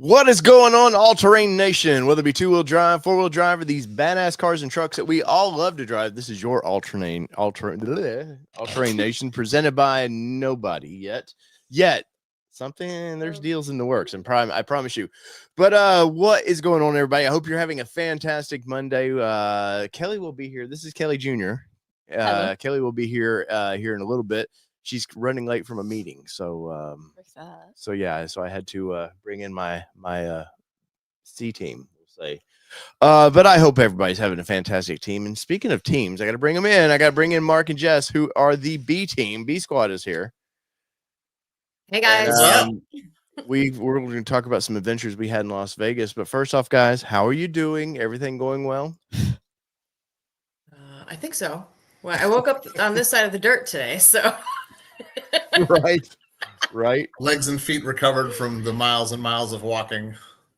What is going on, all-terrain nation? Whether it be two-wheel drive, four-wheel drive, or these badass cars and trucks that we all love to drive, this is your all-terrain nation, presented by nobody yet. Something, there's deals in the works, and I promise you. But what is going on, everybody? I hope you're having a fantastic Monday. Kelly will be here. This is Kelly Jr. Kelly will be here here in a little bit. She's running late from a meeting, so I had to bring in my C team, we'll say. But I hope everybody's having a fantastic team. And speaking of teams, I got to bring them in. I got to bring in Mark and Jess, who are the B team. B squad is here. Hey guys. And, we're going to talk about some adventures we had in Las Vegas. But first off, guys, how are you doing? Everything going well? I think so. Well, I woke up on this side of the dirt today, so. Right. Legs and feet recovered from the miles and miles of walking.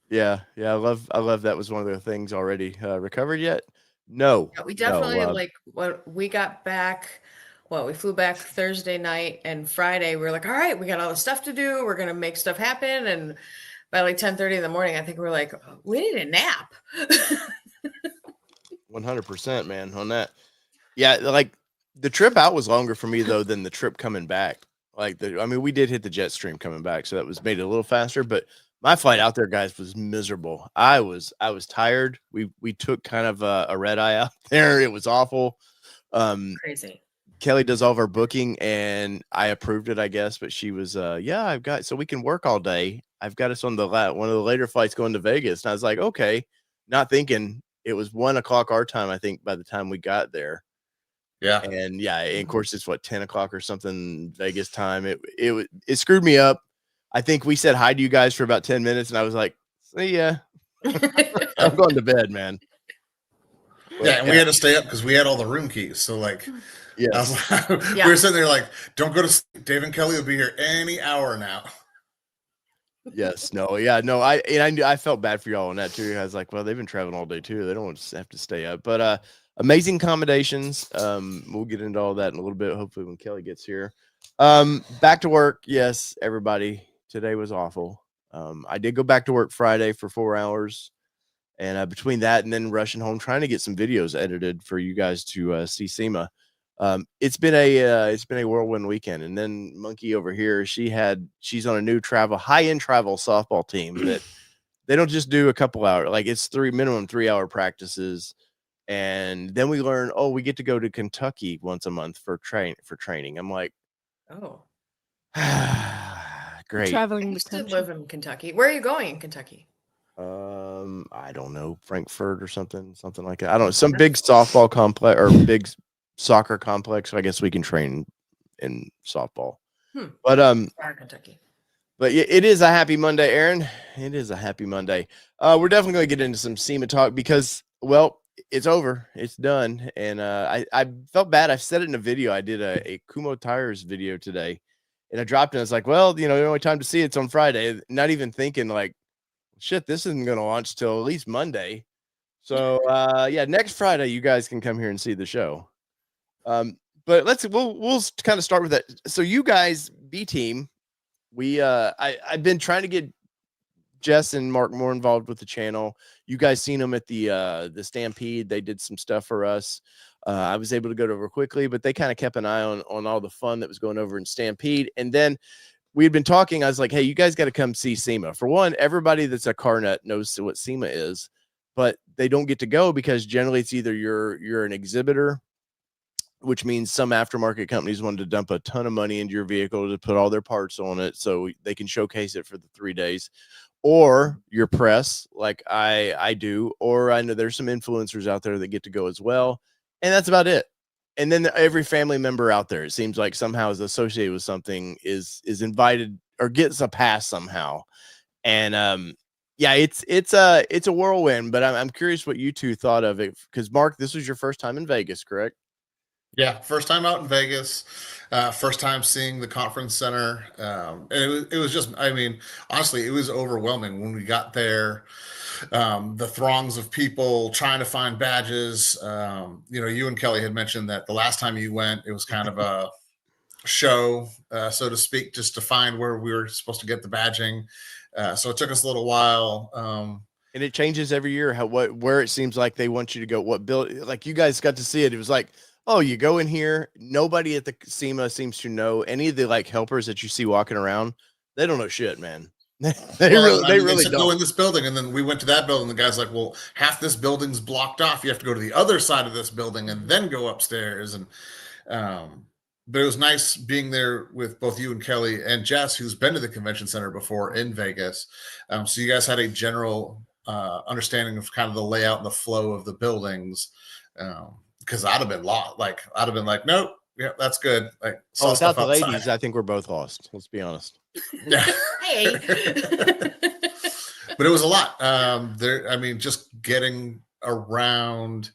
Yeah. I love that was one of the things already. Recovered yet? No. Yeah, we definitely when we got back. Well, we flew back Thursday night, and Friday we were like, all right, we got all the stuff to do. We're gonna make stuff happen. And by like 10:30 in the morning, I think we're like, we need a nap. 100%, man, on that. Yeah, like the trip out was longer for me though than the trip coming back. We did hit the jet stream coming back, so that was made it a little faster. But my flight out there, guys, was miserable. I was tired. We took kind of a red eye out there. It was awful. Crazy. Kelly does all of our booking, and I approved it, I guess. But she was, I've got so we can work all day. I've got us on one of the later flights going to Vegas, and I was like, okay, not thinking it was 1 o'clock our time. I think by the time we got there. Yeah. And of course it's 10 o'clock or something Vegas time. It screwed me up. I think we said hi to you guys for about 10 minutes and I was like, see ya. I'm going to bed, man. Yeah, and we had to stay up because we had all the room keys. So we were sitting there like, don't go to sleep. Dave and Kelly will be here any hour now. Yes, no, yeah, no. I felt bad for y'all on that too. I was like, well, they've been traveling all day too. They don't want to have to stay up. But amazing accommodations. We'll get into all that in a little bit, hopefully when Kelly gets here. Back to work. Yes, everybody. Today was awful. I did go back to work Friday for 4 hours, and between that and then rushing home trying to get some videos edited for you guys to see SEMA. It's been a whirlwind weekend. And then Monkey over here, she's on a new high-end travel softball team that they don't just do a couple hours, like it's minimum 3 hour practices. And then we learn, we get to go to Kentucky once a month for training. I'm like, oh, great. Traveling to country. Live in Kentucky. Where are you going in Kentucky? I don't know, Frankfurt or something like that. I don't know, some big softball complex or big soccer complex. So I guess we can train in softball. But Kentucky. But it is a happy Monday, Aaron. It is a happy Monday. We're definitely going to get into some SEMA talk because, well, it's over. It's done. And I felt bad. I said it in a video. I did a Kumo Tires video today. And I dropped it. I was like, well, the only time to see it's on Friday. Not even thinking like, shit, this isn't going to launch till at least Monday. So, next Friday, you guys can come here and see the show. But we'll kind of start with that. So you guys, B team, I've been trying to get Jess and Mark more involved with the channel. You guys seen them at the Stampede. They did some stuff for us. I was able to go over quickly, but they kind of kept an eye on all the fun that was going over in Stampede. And then we had been talking. I was like, hey, you guys got to come see SEMA. For one, everybody that's a car nut knows what SEMA is, but they don't get to go because generally it's either you're an exhibitor, which means some aftermarket companies wanted to dump a ton of money into your vehicle to put all their parts on it so they can showcase it for the 3 days, or your press like I do, or I know there's some influencers out there that get to go as well. And that's about it. And then every family member out there, it seems like somehow is associated with something is invited or gets a pass somehow. And it's a whirlwind, but I'm curious what you two thought of it. Because Mark, this was your first time in Vegas, correct? Yeah, first time out in Vegas, first time seeing the conference center. And it was just, honestly, it was overwhelming when we got there. The throngs of people trying to find badges. You and Kelly had mentioned that the last time you went, it was kind of show, so to speak, just to find where we were supposed to get the badging. So it took us a little while. And it changes every year where it seems like they want you to go, what build, like you guys got to see it. It was like, oh, you go in here. Nobody at the SEMA seems to know any of the like helpers that you see walking around. They don't know shit, man. They really said, don't. Go in this building, and then we went to that building. The guy's like, "Well, half this building's blocked off. You have to go to the other side of this building and then go upstairs." And but it was nice being there with both you and Kelly and Jess, who's been to the convention center before in Vegas. So you guys had a general understanding of kind of the layout and the flow of the buildings. Because I'd have been lost. Like I'd have been like, "Nope, yeah, that's good." Like, without the ladies, I think we're both lost. Let's be honest. Yeah. Hey. But it was a lot. Just getting around,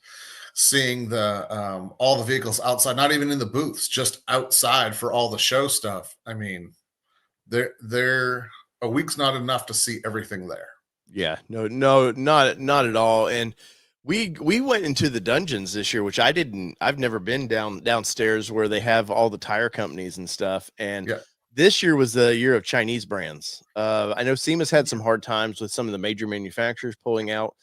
seeing the all the vehicles outside, not even in the booths, just outside for all the show stuff. I mean, there a week's not enough to see everything there. Yeah, no, not at all. And we went into the dungeons this year, which I've never been downstairs where they have all the tire companies and stuff. And yeah. This year was the year of Chinese brands. I know SEMA's had some hard times with some of the major manufacturers pulling out.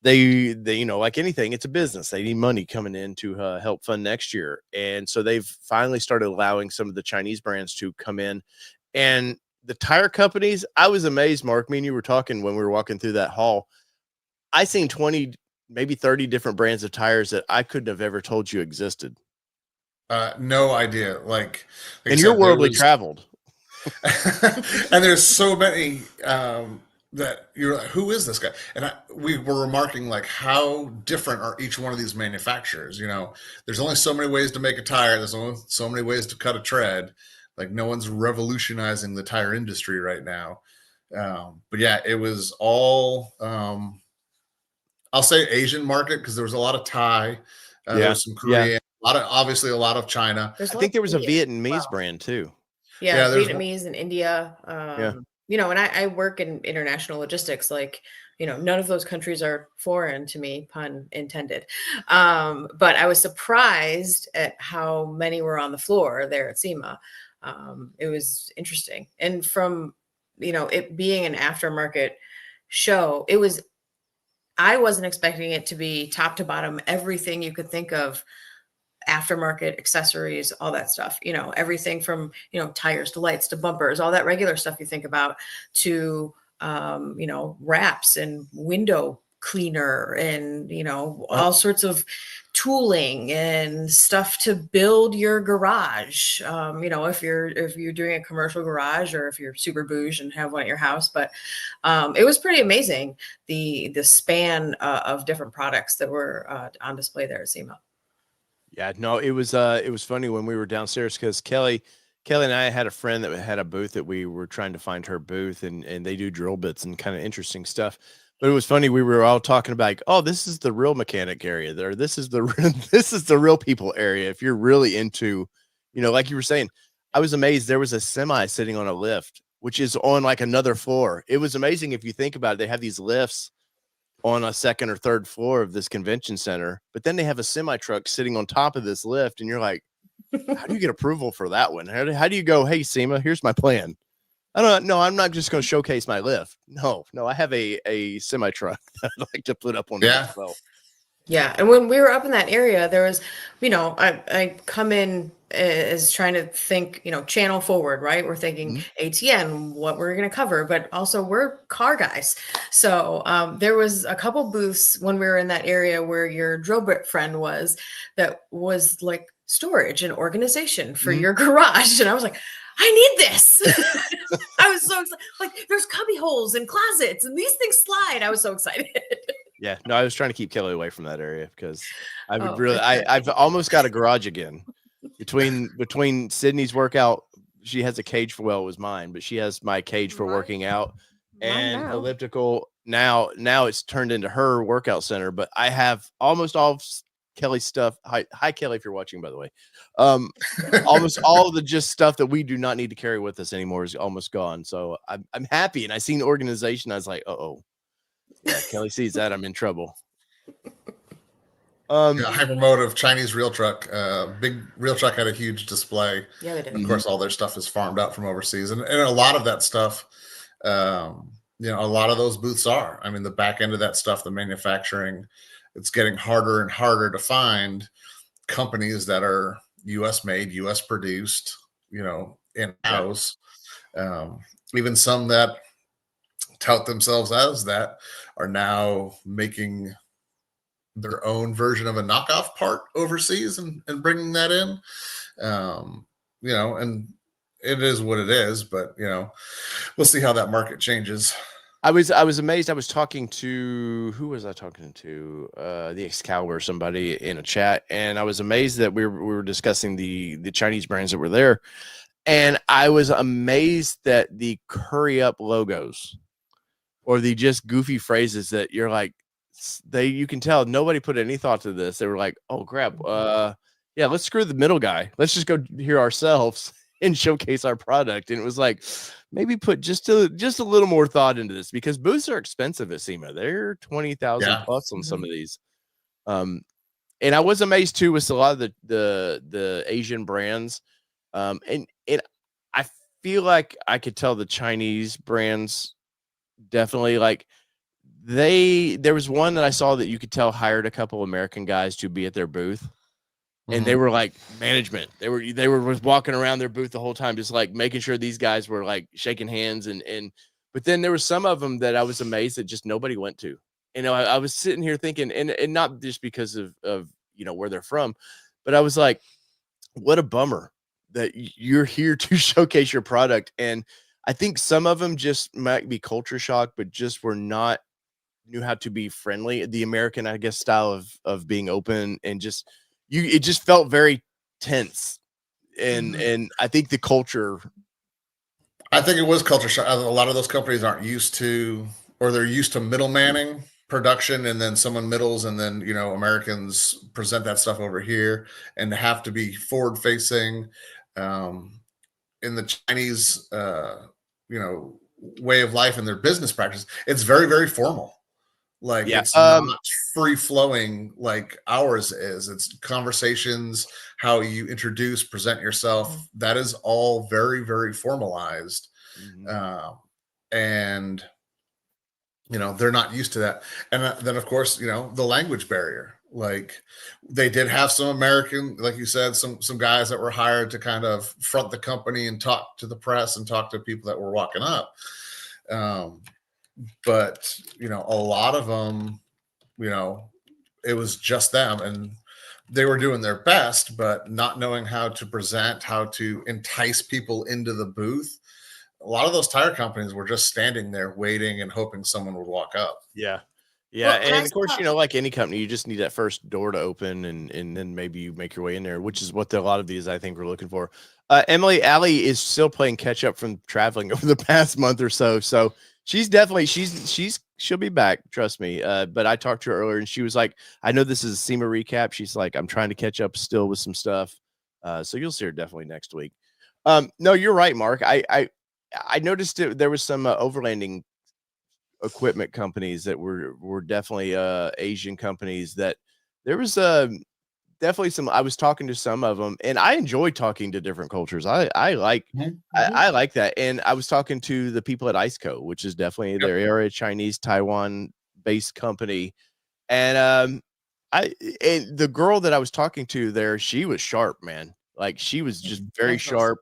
They like anything, it's a business. They need money coming in to help fund next year. And so they've finally started allowing some of the Chinese brands to come in. And the tire companies, I was amazed, Mark. Me and you were talking when we were walking through that hall. I seen 20, maybe 30 different brands of tires that I couldn't have ever told you existed. No idea. Like and you're worldly traveled. And there's so many that you're like, who is this guy? And we were remarking like how different are each one of these manufacturers. You know, there's only so many ways to make a tire. There's only so many ways to cut a tread. Like no one's revolutionizing the tire industry right now. But yeah, it was all I'll say Asian market because there was a lot of Thai. There was some Korean. Obviously a lot of China. I think there was a Vietnamese brand too. Yeah, Vietnamese and India. You know, and I work in international logistics. Like, you know, none of those countries are foreign to me, pun intended. But I was surprised at how many were on the floor there at SEMA. It was interesting. And from, you know, it being an aftermarket show, I wasn't expecting it to be top to bottom, everything you could think of, aftermarket accessories, all that stuff, you know, everything from, you know, tires to lights to bumpers, all that regular stuff you think about, to you know, wraps and window cleaner and, you know, all sorts of tooling and stuff to build your garage. You know, if you're doing a commercial garage or if you're super bougie and have one at your house. But it was pretty amazing, the span of different products that were on display there at SEMA. Yeah, no, it was funny when we were downstairs because Kelly and I had a friend that had a booth that we were trying to find her booth, and they do drill bits and kind of interesting stuff. But it was funny, we were all talking about like, oh, this is the real mechanic area there. This is the real people area. If you're really into, you know, like you were saying, I was amazed there was a semi sitting on a lift, which is on like another floor. It was amazing if you think about it. They have these lifts on a second or third floor of this convention center, but then they have a semi truck sitting on top of this lift, and you're like, how do you get approval for that one? How do you go, hey SEMA, here's my plan? I don't know. I'm not just going to showcase my lift. No, I have a semi truck that I'd like to put up on. Yeah. Well. Yeah. And when we were up in that area, there was, you know, I come in as trying to think, you know, channel forward, right? We're thinking ATN, what we're going to cover, but also we're car guys. So there was a couple booths when we were in that area where your drill bit friend was, that was like storage and organization for your garage. And I was like, I need this. I was so excited. Like there's cubby holes and closets and these things slide. I was so excited. Yeah, no, I was trying to keep Kelly away from that area because I would I've almost got a garage again. Between Sydney's workout, she has a cage for, well, it was mine, but she has my cage for working out and elliptical. Now it's turned into her workout center, but I have almost all of Kelly's stuff. Hi Kelly, if you're watching, by the way. Almost all of the just stuff that we do not need to carry with us anymore is almost gone. So I'm happy, and I seen organization. I was like, yeah, Kelly sees that, I'm in trouble. Hypermotive Chinese real truck. Big real truck had a huge display. Yeah, they did. Of course, all their stuff is farmed out from overseas, and a lot of that stuff, a lot of those booths are. I mean, the back end of that stuff, the manufacturing, it's getting harder and harder to find companies that are U.S. made, U.S. produced, in house. Even some that tout themselves as that are now making their own version of a knockoff part overseas and bringing that in. And it is what it is, but we'll see how that market changes. I was amazed. I was talking to, who was I talking to? The Excalibur, somebody in a chat, and I was amazed that we were discussing the Chinese brands that were there, and I was amazed that the curry up logos or the just goofy phrases that you're like, you can tell nobody put any thought to this. They were like, oh crap, yeah, let's screw the middle guy. Let's just go here ourselves and showcase our product. And it was like, maybe put just a little more thought into this, because booths are expensive at SEMA. They're 20,000 plus on some of these. And I was amazed too with a lot of the Asian brands. And I feel like I could tell the Chinese brands definitely, like, there was one that I saw that you could tell hired a couple American guys to be at their booth. And they were like management. They were walking around their booth the whole time, just like making sure these guys were like shaking hands. But then there were some of them that I was amazed that just nobody went to. I was sitting here thinking, and not just because of where they're from, but I was like, what a bummer that you're here to showcase your product. And I think some of them just might be culture shock, but just knew how to be friendly. The American, I guess, style of being open, and just it just felt very tense. And I think the culture, I think it was culture shock. A lot of those companies aren't used to, or they're used to middlemaning production, and then someone middles, and then Americans present that stuff over here, and to have to be forward facing. In the Chinese way of life and their business practice, it's very, very formal. Like, it's not free flowing like ours is. It's conversations, how you introduce, present yourself. That is all very, very formalized. And they're not used to that. And then of course, the language barrier. Like, they did have some American, like you said, some guys that were hired to kind of front the company and talk to the press and talk to people that were walking up. But a lot of them, it was just them, and they were doing their best, but not knowing how to present, how to entice people into the booth. A lot of those tire companies were just standing there waiting and hoping someone would walk up. Yeah. Well, And of course, like any company, you just need that first door to open, and then maybe you make your way in there, which is what a lot of these, I think, we're looking for. Emily Alley is still playing catch up from traveling over the past month or so. So she's definitely, she'll be back. Trust me. But I talked to her earlier, and she was like, I know this is a SEMA recap. She's like, I'm trying to catch up still with some stuff. So you'll see her definitely next week. No, you're right, Mark. I noticed there was some overlanding equipment companies that were definitely Asian companies, that there was definitely some. I was talking to some of them, and I enjoy talking to different cultures. I like I like that. And I was talking to the people at IceCo, which is definitely they're a Chinese Taiwan based company. And and the girl that I was talking to there, she was sharp, man. Like, she was just very sharp.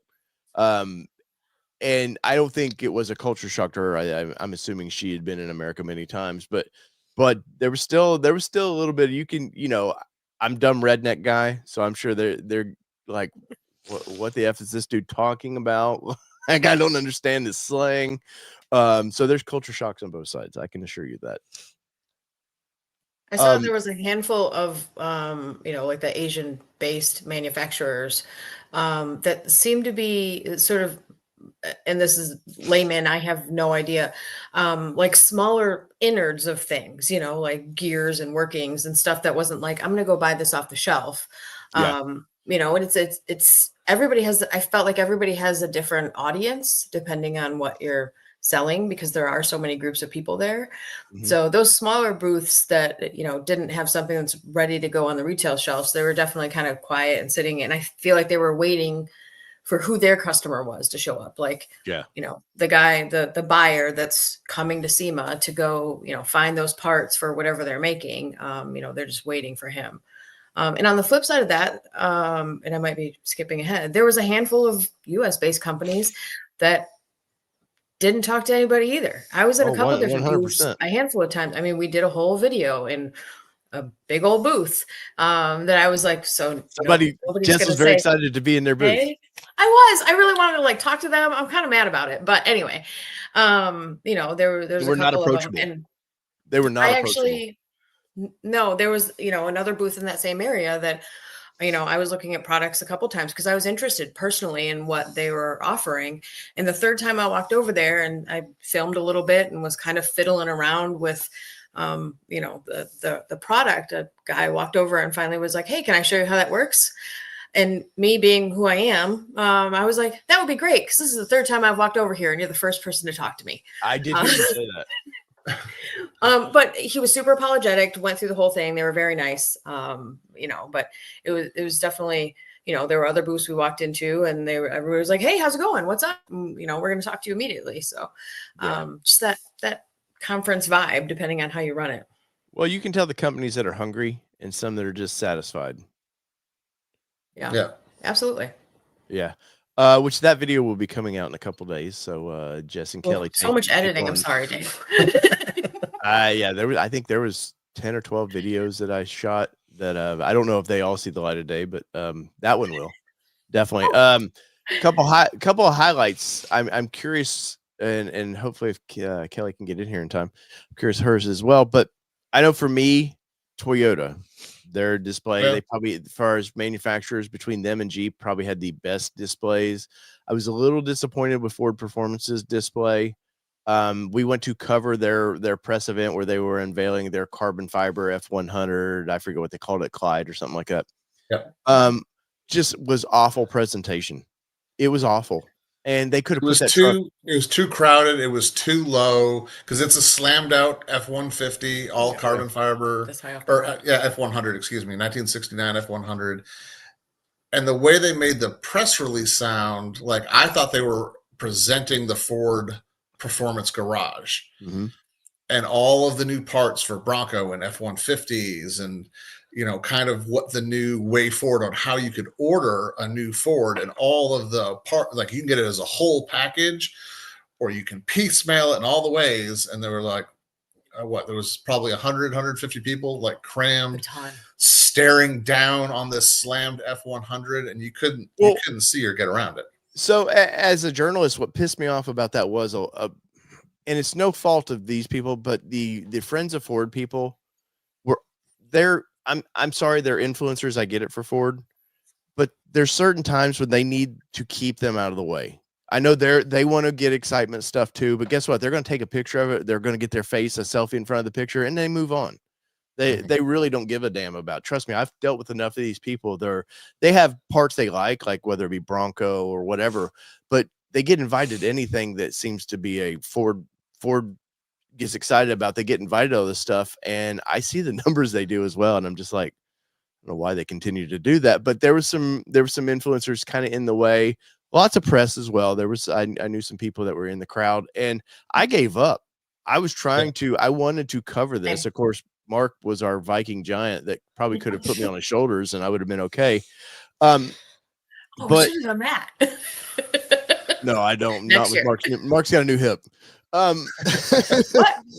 And I don't think it was a culture shock to her. I'm assuming she had been in America many times, but there was still a little bit. You can, I'm dumb redneck guy, so I'm sure they're like, what the F is this dude talking about? Like, I don't understand this slang. So there's culture shocks on both sides. I can assure you that. I saw there was a handful of, like the Asian-based manufacturers that seem to be sort of, and this is layman, I have no idea, like smaller innards of things, like gears and workings and stuff that wasn't like, I'm going to go buy this off the shelf. And it's everybody has, I felt like everybody has a different audience depending on what you're selling because there are so many groups of people there. Mhm. So those smaller booths that, you know, didn't have something that's ready to go on the retail shelves, they were definitely kind of quiet and sitting. And I feel like they were waiting for who their customer was to show up. Like, Yeah. you know, the guy, the buyer that's coming to SEMA to go, you know, find those parts for whatever they're making. You know, they're just waiting for him. And on the flip side of that, and I might be skipping ahead, there was a handful of US based companies that didn't talk to anybody either. I was at a couple different booths 100%. a handful of times. I mean, we did a whole video in a big old booth that I was like, so Somebody, Jess was very excited to be in their booth. Hey, I really wanted to like talk to them. I'm kind of mad about it, but anyway, you know, there's They were a not couple of them, approachable. and They were not I approachable. actually, no, there was, you know, another booth in that same area that, you know, I was looking at products a couple times because I was interested personally in what they were offering. And the third time I walked over there and I filmed a little bit and was kind of fiddling around with, you know, the product, a guy walked over and finally was like, hey, can I show you how that works? And me being who I am, I was like, that would be great. Cause this is the third time I've walked over here and you're the first person to talk to me. I did hear you say that. But he was super apologetic, went through the whole thing. They were very nice. You know, but it was definitely, you know, there were other booths we walked into and everybody was like, hey, how's it going? What's up? And, you know, we're going to talk to you immediately. So, just that conference vibe, depending on how you run it. Well, you can tell the companies that are hungry and some that are just satisfied. Yeah, absolutely. Yeah. Which that video will be coming out in a couple days. So Jess and Kelly. So much editing. I'm sorry, Dave. Yeah, I think there was 10 or 12 videos that I shot that I don't know if they all see the light of day, but that one will definitely. Couple of highlights. I'm curious, and hopefully if Kelly can get in here in time, I'm curious hers as well. But I know for me, Toyota, their display, they probably, as far as manufacturers, between them and Jeep, probably had the best displays. I was a little disappointed with Ford Performance's display. We went to cover their press event where they were unveiling their carbon fiber F100. I forget what they called it, Clyde or something like that. Yep. Just was awful presentation. It was awful. And they could have put that it was too crowded. It was too low because it's a slammed out F-150, all carbon fiber, F-100, excuse me, 1969 F-100. And the way they made the press release sound, like I thought they were presenting the Ford Performance Garage and all of the new parts for Bronco and F-150s and, you know, kind of what the new way forward on how you could order a new Ford and all of the part, like you can get it as a whole package or you can piecemeal it in all the ways. And they were like, there was probably 100, 150 people like crammed, staring down on this slammed F-100 and you couldn't see or get around it. So as a journalist, what pissed me off about that was and it's no fault of these people, but the Friends of Ford people were there. I'm sorry, they're influencers. I get it for Ford, but there's certain times when they need to keep them out of the way. I know they want to get excitement stuff too, but guess what? They're going to take a picture of it. They're going to get their face, a selfie in front of the picture, and they move on. They really don't give a damn about. Trust me, I've dealt with enough of these people. They have parts they like whether it be Bronco or whatever, but they get invited to anything that seems to be a Ford gets excited about. They get invited to all this stuff, and I see the numbers they do as well, and I'm just like, I don't know why they continue to do that. But there was some influencers kind of in the way, lots of press as well. I knew some people that were in the crowd, and I gave up. I wanted to cover this. Of course, Mark was our Viking giant that probably could have put me on his shoulders, and I would have been okay. But we should have done that. No, I don't. Not with Mark. Mark's got a new hip. What?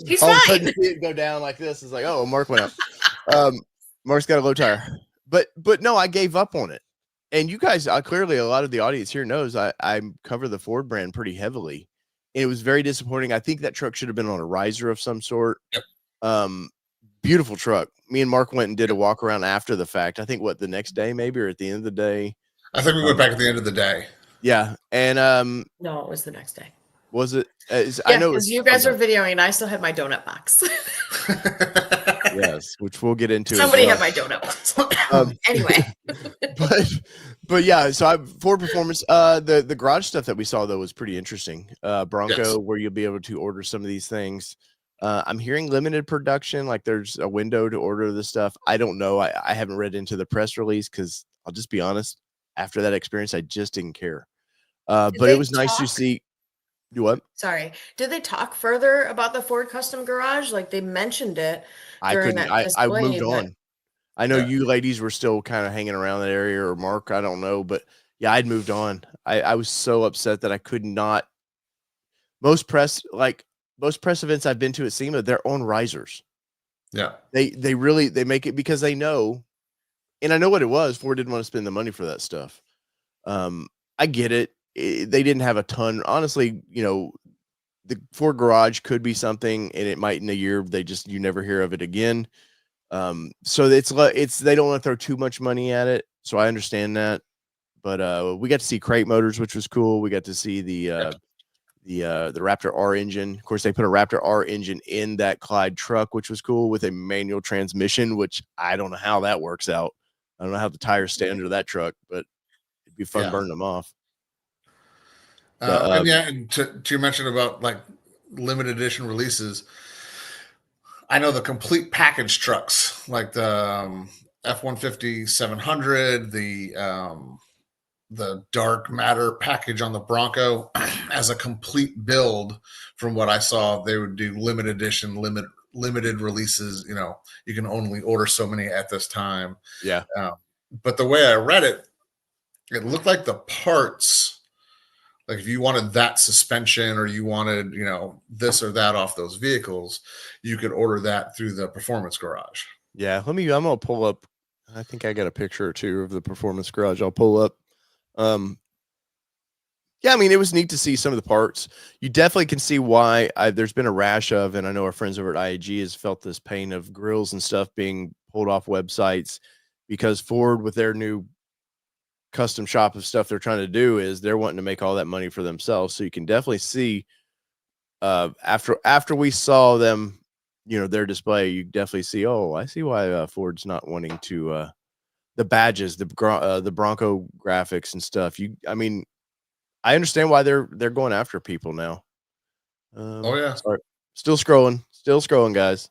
He's all fine. Of a sudden you see it go down like this. It's like, oh, Mark went up. Mark's got a low tire. But no, I gave up on it. And you guys, clearly a lot of the audience here knows I cover the Ford brand pretty heavily. And it was very disappointing. I think that truck should have been on a riser of some sort. Yep. Beautiful truck. Me and Mark went and did a walk around after the fact. I think the next day maybe, or at the end of the day. I think we went back at the end of the day. Yeah. And no, it was the next day. Was it? I know because you guys are videoing and I still had my donut box. Yes, which we'll get into. Somebody had my donut box. Anyway. But yeah, so Ford Performance, the garage stuff that we saw though was pretty interesting. Bronco, Yes. where you'll be able to order some of these things. I'm hearing limited production, like there's a window to order the stuff. I don't know. I haven't read into the press release because I'll just be honest. After that experience, I just didn't care. Did But it they was nice to talk? see. Do what? Sorry. Did they talk further about the Ford Custom Garage? Like they mentioned it I during couldn't. that I display, moved but on. I know Yeah. you ladies were still kind of hanging around that area, or Mark. I don't know, but yeah, I'd moved on. I was so upset that I could not. Most press events I've been to at SEMA, they're on risers. Yeah. They really they make it because they know, and I know what it was. Ford didn't want to spend the money for that stuff. I get it. They didn't have a ton. Honestly, the Ford Garage could be something, and it might in a year you never hear of it again. So it's they don't want to throw too much money at it. So I understand that. But we got to see crate motors, which was cool. We got to see the Raptor R engine. Of course, they put a Raptor R engine in that Clyde truck, which was cool, with a manual transmission, which I don't know how that works out. I don't know how the tires stay under that truck, but it'd be fun Yeah. burning them off. And to your mention about like limited edition releases, I know the complete package trucks, like the F-150 700, the dark matter package on the Bronco, as a complete build. From what I saw, they would do limited edition, limited releases. You can only order so many at this time. Yeah. But the way I read it, it looked like the parts, like if you wanted that suspension or you wanted, this or that off those vehicles, you could order that through the Performance Garage. Yeah. I'm going to pull up. I think I got a picture or two of the Performance Garage. I'll pull up. Yeah, I mean, it was neat to see some of the parts. You definitely can see why there's been a rash of, and I know our friends over at IAG has felt this pain of grills and stuff being pulled off websites, because Ford, with their new custom shop of stuff they're trying to do, is they're wanting to make all that money for themselves. So you can definitely see after we saw them, their display, you definitely see, oh, I see why Ford's not wanting to the badges, the Bronco graphics and stuff. I understand why they're going after people now. Oh yeah. Sorry. Still scrolling, guys.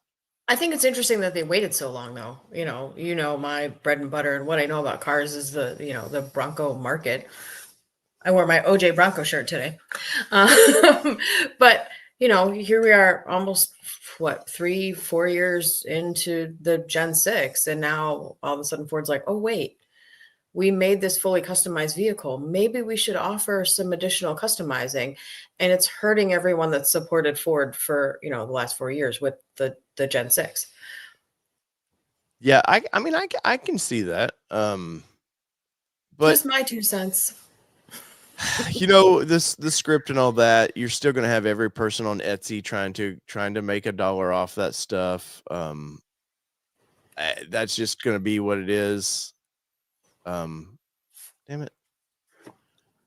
I think it's interesting that they waited so long, though. My bread and butter and what I know about cars is the Bronco market. I wore my OJ Bronco shirt today. But, here we are almost, 3-4 years into the Gen 6. And now all of a sudden Ford's like, oh, wait, we made this fully customized vehicle. Maybe we should offer some additional customizing. And it's hurting everyone that's supported Ford for, the last 4 years with the Gen 6. Yeah, I can see that. But just my 2 cents. the script and all that, you're still going to have every person on Etsy trying to make $1 off that stuff. That's just going to be what it is. Damn it,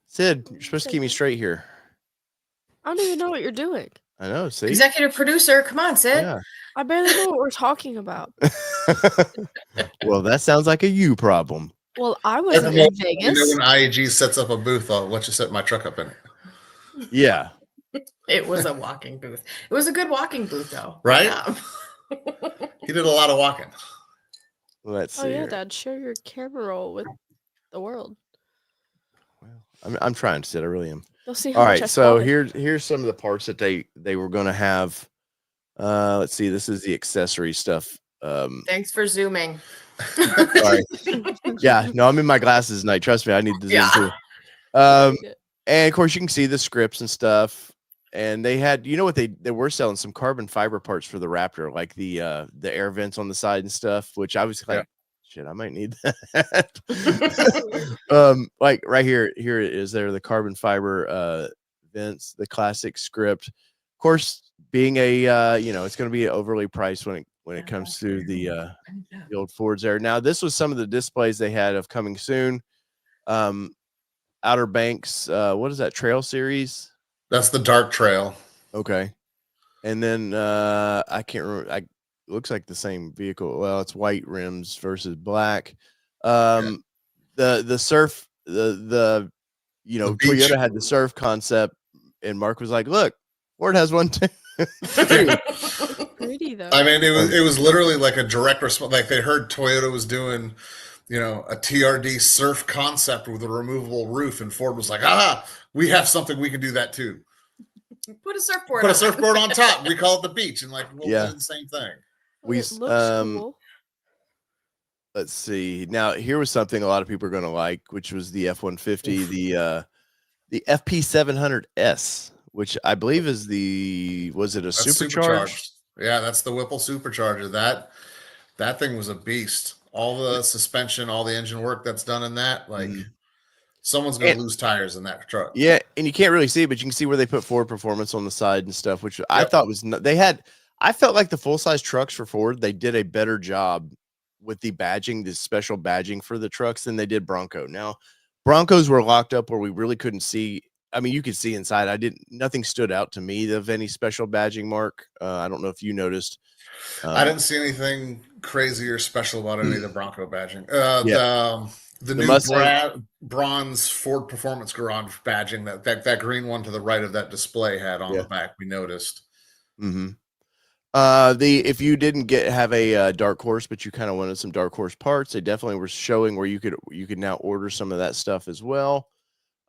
Sid, you're supposed to keep me straight here. I don't even know what you're doing. I know. See, executive producer, come on, Sid. Yeah. I barely know what we're talking about. Well, that sounds like a you problem. Well, I wasn't in Vegas. When IAG sets up a booth, I'll let you set my truck up in it. Yeah. It was a walking booth. It was a good walking booth, though. Right? Yeah. He did a lot of walking. Let's see. Oh yeah, here. Dad, share your camera roll with the world. Well, I'm trying to, Sid. I really am. You'll see how All much right, I so spotted. here's some of the parts that they were going to have. Let's see. This is the accessory stuff. Thanks for zooming. Sorry. Yeah, no, I'm in my glasses tonight. Trust me, I need to zoom too. And of course, you can see the scripts and stuff. And they had, what they were selling some carbon fiber parts for the Raptor, like the air vents on the side and stuff. Which I was like, shit, I might need that. Like right here it is. There, the carbon fiber vents, the classic script. Of course, being a it's going to be overly priced when it comes to the old Fords there. Now, this was some of the displays they had of coming soon. Outer Banks, what is that, Trail Series? That's the dark trail. Okay. And then I can't remember. Looks like the same vehicle. Well, it's white rims versus black. The surf the The beach. Toyota had the surf concept, and Mark was like, "Look, Ford has one too." Pretty though. I mean, it was literally like a direct response. Like they heard Toyota was doing, a TRD surf concept with a removable roof, and Ford was like, we have something, we can do that too. Put a surfboard. Put a on. surfboard on top. We call it the beach, and like we'll do the same thing. We It looks cool. Let's see. Now, here was something a lot of people are going to like, which was the F-150, the FP700S, which I believe is was it a That's supercharged? Yeah, that's the Whipple supercharger. That thing was a beast. All the suspension, all the engine work that's done in that, like someone's going to lose tires in that truck. Yeah, and you can't really see it, but you can see where they put Ford Performance on the side and stuff, which I thought was I felt like the full-size trucks for Ford, they did a better job with the badging, the special badging for the trucks than they did Bronco. Now, Broncos were locked up where we really couldn't see. I mean, you could see inside. Nothing stood out to me of any special badging, Mark. I don't know if you noticed. I didn't see anything crazy or special about any of the Bronco badging. The new Mustang, bronze Ford Performance Garage badging, that green one to the right of that display had on the back, we noticed. Mm-hmm. If you didn't have a dark horse, but you kind of wanted some dark horse parts, they definitely were showing where you could now order some of that stuff as well.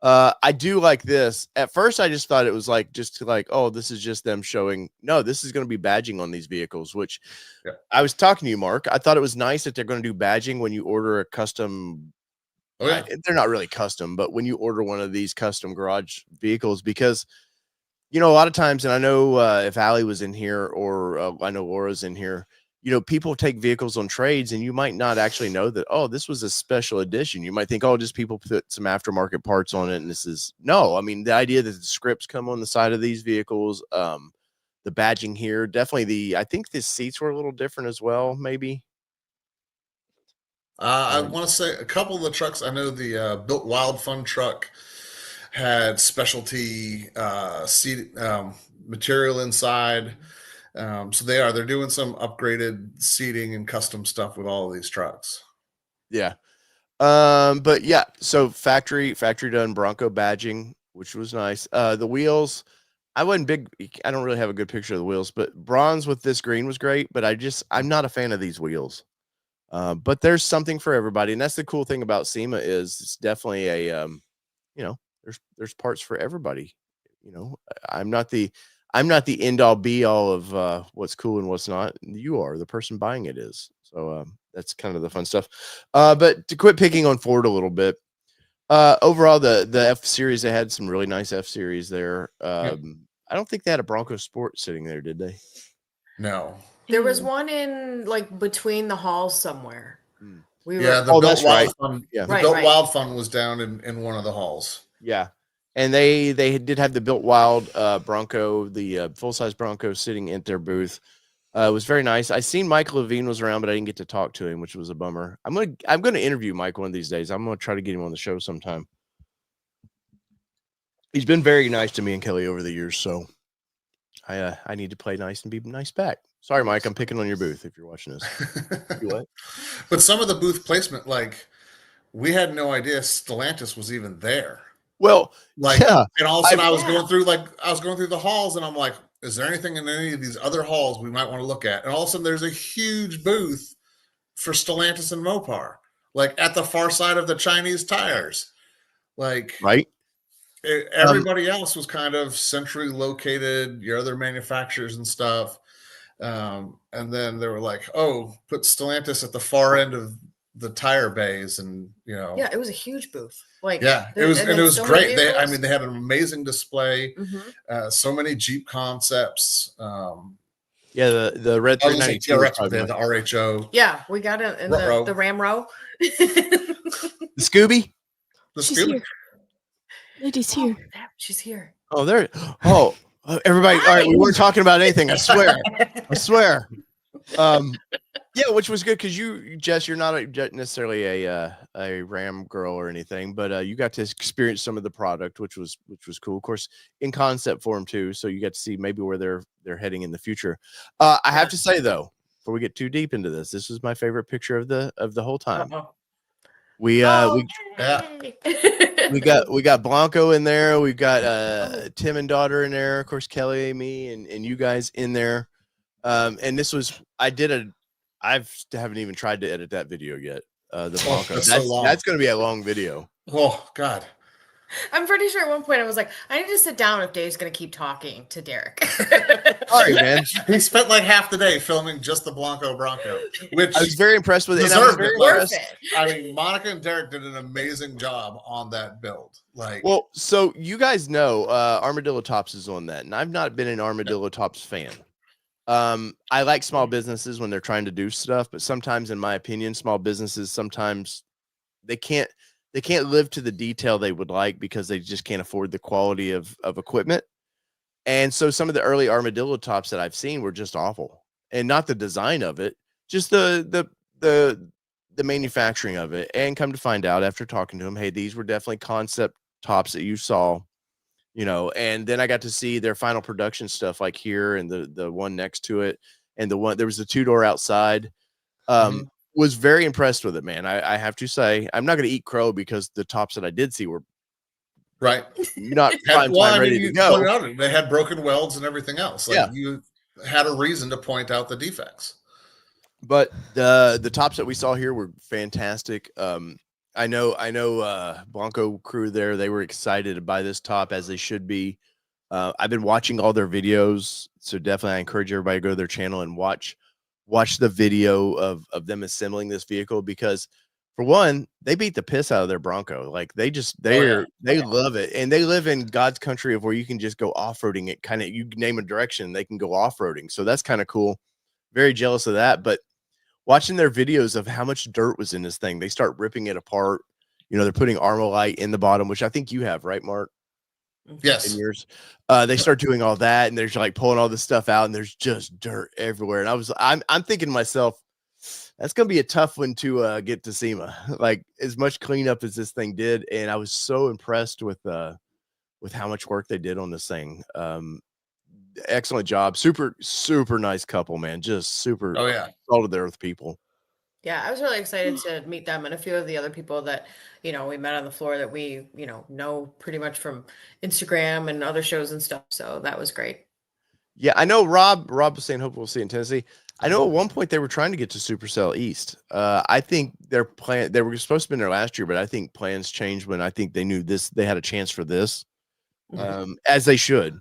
I do like this. At first, I just thought it was oh, this is just them showing. No, this is going to be badging on these vehicles, which I was talking to you, Mark. I thought it was nice that they're going to do badging when you order a custom. Oh, yeah. They're not really custom, but when you order one of these custom garage vehicles, because a lot of times, and I know if Allie was in here or I know Laura's in here, people take vehicles on trades and you might not actually know that, oh, this was a special edition. You might think, oh, just people put some aftermarket parts on it. And no, I mean, the idea that the scripts come on the side of these vehicles, the badging here, definitely I think the seats were a little different as well, maybe. I want to say a couple of the trucks, I know the Built Wild Fun truck had specialty seat material inside. So they're doing some upgraded seating and custom stuff with all of these trucks. Yeah. But yeah, so factory done Bronco badging, which was nice. The wheels, I don't really have a good picture of the wheels, but bronze with this green was great, but I'm not a fan of these wheels. But there's something for everybody. And that's the cool thing about SEMA is it's definitely there's parts for everybody. I'm not the end all be all of what's cool and what's not. You are. The person buying it is. So that's kind of the fun stuff. But to quit picking on Ford a little bit, overall the F series, they had some really nice F series there. I don't think they had a Bronco Sport sitting there, did they? No. There was one in between the halls somewhere. The Built Wild Fun was down in one of the halls. Yeah. And they did have the Built Wild Bronco, the full-size Bronco sitting at their booth. It was very nice. I seen Michael Levine was around, but I didn't get to talk to him, which was a bummer. I'm gonna interview Mike one of these days. I'm gonna try to get him on the show sometime. He's been very nice to me and Kelly over the years, so I need to play nice and be nice back. Sorry, Mike, I'm picking on your booth if you're watching this. You what? But some of the booth placement, we had no idea Stellantis was even there. Well, and all of a sudden I was going through the halls, and I'm like, is there anything in any of these other halls we might want to look at? And all of a sudden there's a huge booth for Stellantis and Mopar, at the far side of the Chinese tires. Right. Everybody else was kind of centrally located, your other manufacturers and stuff. And then they were like, oh, put Stellantis at the far end of the tire bays, and it was a huge booth. It was great. They had an amazing display. So many Jeep concepts. The red 392. They had the RHO. Yeah, we got it in the Ram Row. The Scooby. She's here. Lady's here. She's here. Oh, there. Oh, everybody. All right, we weren't talking about anything. I swear. Yeah, which was good because Jess, you're not necessarily a Ram girl or anything, but you got to experience some of the product, which was cool. Of course, in concept form too, so you got to see maybe where they're heading in the future. I have to say though, before we get too deep into this was my favorite picture of the whole time. We Yeah. we got Blanco in there. We've got Tim and daughter in there. Of course, Kelly, me, and you guys in there. And this was I haven't even tried to edit that video yet. The Blanco. That's so long. That's going to be a long video. Oh God. I'm pretty sure at one point I was like, I need to sit down if Dave's going to keep talking to Derek. Sorry, man. He spent like half the day filming just the Bronco, which I was very impressed with it. deserved And I it. was very impressed. I mean, Monica and Derek did an amazing job on that build. Like, Well, so you guys know Armadillo Tops is on that, and I've not been an Armadillo Tops fan. I like small businesses when they're trying to do stuff, but sometimes, in my opinion, small businesses sometimes they can't live to the detail they would like because they just can't afford the quality of equipment. And so some of the early Armadillo Tops that I've seen were just awful, and not the design of it, just the manufacturing of it. And come to find out after talking to them, hey, these were definitely concept tops that you saw, you know. And then I got to see their final production stuff, like here and the one next to it, and the one there was a 2-door outside. Was very impressed with it, man. I have to say, I'm not going to eat crow because the tops that I did see were right. not prime time ready to go. They had broken welds and everything else. Like, yeah, you had a reason to point out the defects. But the tops that we saw here were fantastic. I know Blanco crew there, they were excited to buy this top, as they should be. I've been watching all their videos, so definitely I encourage everybody to go to their channel and watch the video of them assembling this vehicle, because for one, they beat the piss out of their Bronco. Like they love it, and they live in God's country of where you can just go off-roading it. Kind of, you name a direction, they can go off-roading. So that's kind of cool. Very jealous of that. But watching their videos of how much dirt was in this thing, they start ripping it apart. You know, they're putting Armalite in the bottom, which I think you have, right, Mark? Yes. In yours. They start doing all that, and they're like pulling all this stuff out, and there's just dirt everywhere. And I'm thinking to myself, that's gonna be a tough one to get to SEMA. Like, as much cleanup as this thing did, and I was so impressed with how much work they did on this thing. Excellent job. Super nice couple, man. Just super. Oh yeah. Solid there with people. Yeah, I was really excited to meet them and a few of the other people that, you know, we met on the floor that we, you know pretty much from Instagram and other shows and stuff. So that was great. Yeah, I know Rob was saying hopefully we'll see in Tennessee. I know at one point they were trying to get to Supercell East. I think they were supposed to be there last year, but I think plans changed when I think they knew they had a chance for this. As they should.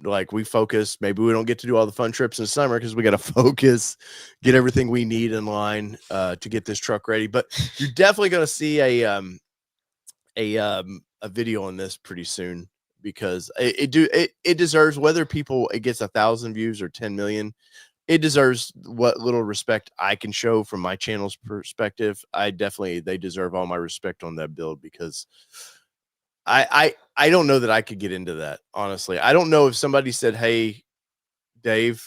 Like, we focus, maybe we don't get to do all the fun trips in the summer because we got to focus, get everything we need in line to get this truck ready. But you're definitely going to see a video on this pretty soon, because it deserves, whether it gets 1,000 views or 10 million, it deserves what little respect I can show from my channel's perspective. They deserve all my respect on that build, because I don't know that I could get into that, honestly. I don't know if somebody said, hey, Dave,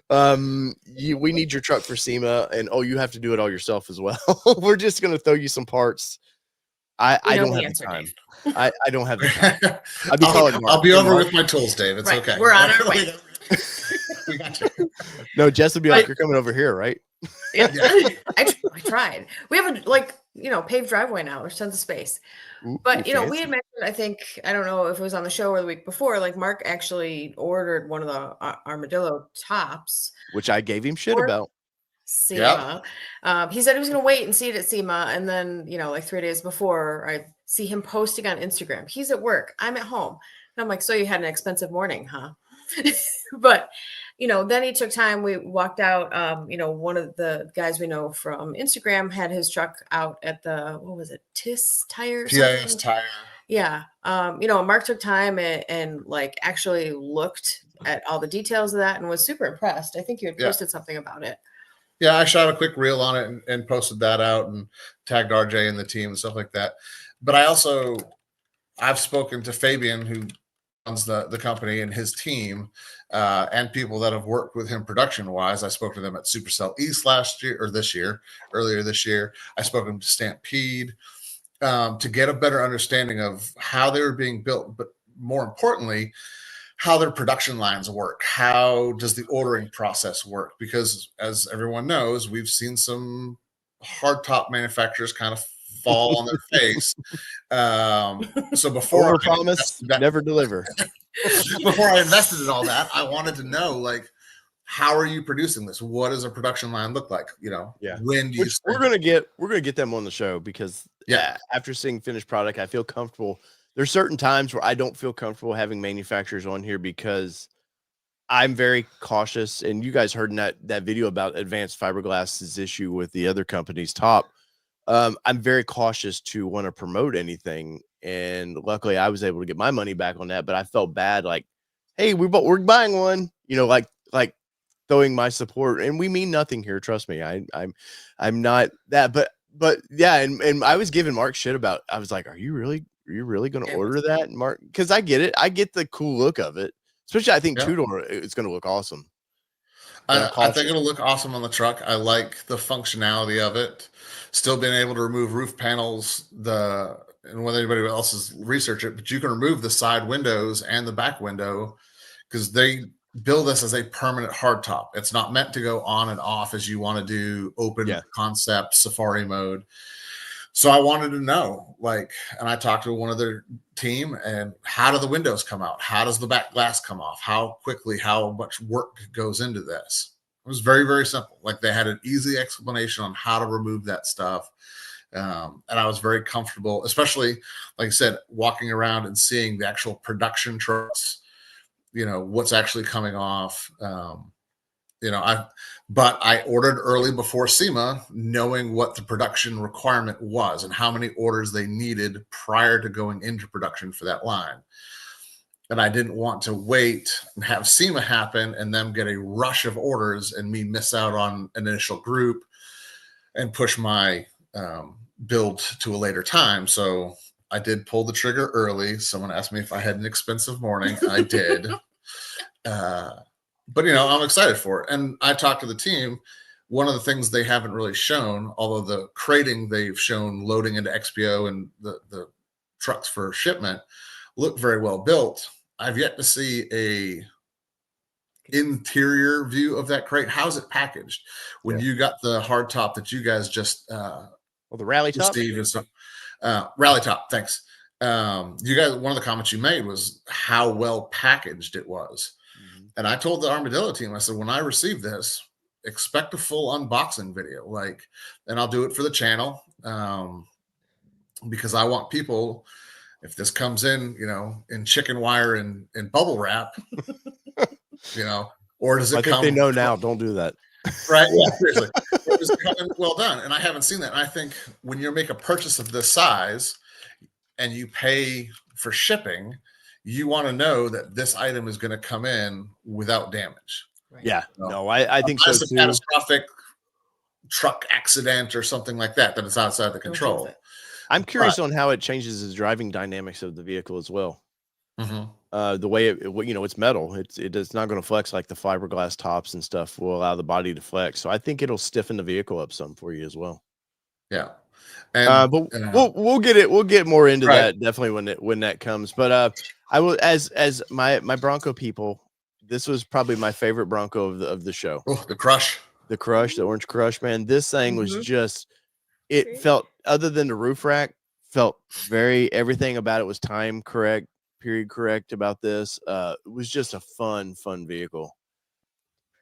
we need your truck for SEMA, and you have to do it all yourself as well. We're just going to throw you some parts. I don't have the time. I don't have the time. I'll be over with my tools, Dave. It's okay. We're on our way. We got you. No, Jess would be like, you're coming over here, right? Yeah. I tried. We have a paved driveway now. There's tons of space. But we had mentioned, I think, I don't know if it was on the show or the week before, like Mark actually ordered one of the Armadillo Tops, which I gave him shit about. SEMA. Yep. He said he was going to wait and see it at SEMA, and then like 3 days before, I see him posting on Instagram. He's at work. I'm at home, and I'm like, so you had an expensive morning, huh? But then he took time. We walked out. One of the guys we know from Instagram had his truck out at the, what was it, TIS tire? TIS tire. Yeah. Mark took time and like actually looked at all the details of that and was super impressed. I think you had posted something about it. Yeah, I shot a quick reel on it and posted that out and tagged RJ and the team and stuff like that. But I've spoken to Fabian, who runs the company, and his team, and people that have worked with him production wise. I spoke to them at Supercell East earlier this year. I spoke to them to Stampede to get a better understanding of how they were being built, but more importantly, how their production lines work. How does the ordering process work? Because as everyone knows, we've seen some hardtop manufacturers kind of fall on their face. So before Over promise, never deliver. before I invested in all that, I wanted to know, like, how are you producing this? What does a production line look like? You know, when do you? We're gonna get them on the show because after seeing finished product, I feel comfortable. There's certain times where I don't feel comfortable having manufacturers on here because I'm very cautious. And you guys heard in that video about Advanced Fiberglass's issue with the other company's top. I'm very cautious to want to promote anything. And luckily I was able to get my money back on that, but I felt bad. Like, hey, we're buying one, you know, like throwing my support, and we mean nothing here. Trust me. I'm not that, but yeah. And I was giving Mark shit about, I was like, are you really going to order that, Mark? Cause I get it. I get the cool look of it. Especially I think two-door, it's going to look awesome. I think it'll look awesome on the truck. I like the functionality of it. Still being able to remove roof panels, and whether anybody else has researched it, but you can remove the side windows and the back window because they build this as a permanent hardtop. It's not meant to go on and off as you want to do open concept safari mode. So I wanted to know, like, and I talked to one of their team, and how do the windows come out? How does the back glass come off? How quickly, how much work goes into this? It was very, very simple. Like, they had an easy explanation on how to remove that stuff. And I was very comfortable, especially, like I said, walking around and seeing the actual production trucks, you know, what's actually coming off. You know, but I ordered early before SEMA, knowing what the production requirement was and how many orders they needed prior to going into production for that line. And I didn't want to wait and have SEMA happen and them get a rush of orders and me miss out on an initial group and push my build to a later time. So I did pull the trigger early. Someone asked me if I had an expensive morning. I did. But, you know, I'm excited for it. And I talked to the team. One of the things they haven't really shown, although the crating they've shown loading into XPO and the trucks for shipment look very well built. I've yet to see a interior view of that crate. How's it packaged? When you got the hard top that you guys just the rally top, Steve and stuff, rally top. Thanks. You guys, one of the comments you made was how well packaged it was. And I told the Armadillo team, I said, when I receive this, expect a full unboxing video, like, and I'll do it for the channel, because I want people, if this comes in, you know, in chicken wire and bubble wrap, you know, or does it come? I think they know now. Don't do that. Right? Yeah, seriously. Or does it come in well done? And I haven't seen that. And I think when you make a purchase of this size and you pay for shipping, you want to know that this item is going to come in without damage. Right. Yeah, no, I think so too. A catastrophic truck accident or something like that it's outside the control. I'm curious on how it changes the driving dynamics of the vehicle as well. The way it, you know, it's metal. It's not going to flex like the fiberglass tops and stuff will allow the body to flex. So I think it'll stiffen the vehicle up some for you as well. Yeah. And, but we'll get more into that definitely when that comes. But I will, as my Bronco people, this was probably my favorite Bronco of the show. Oh, the Crush, the Orange Crush, man. This thing was just, it felt, other than the roof rack, felt everything about it was time correct, period correct about this. It was just a fun vehicle.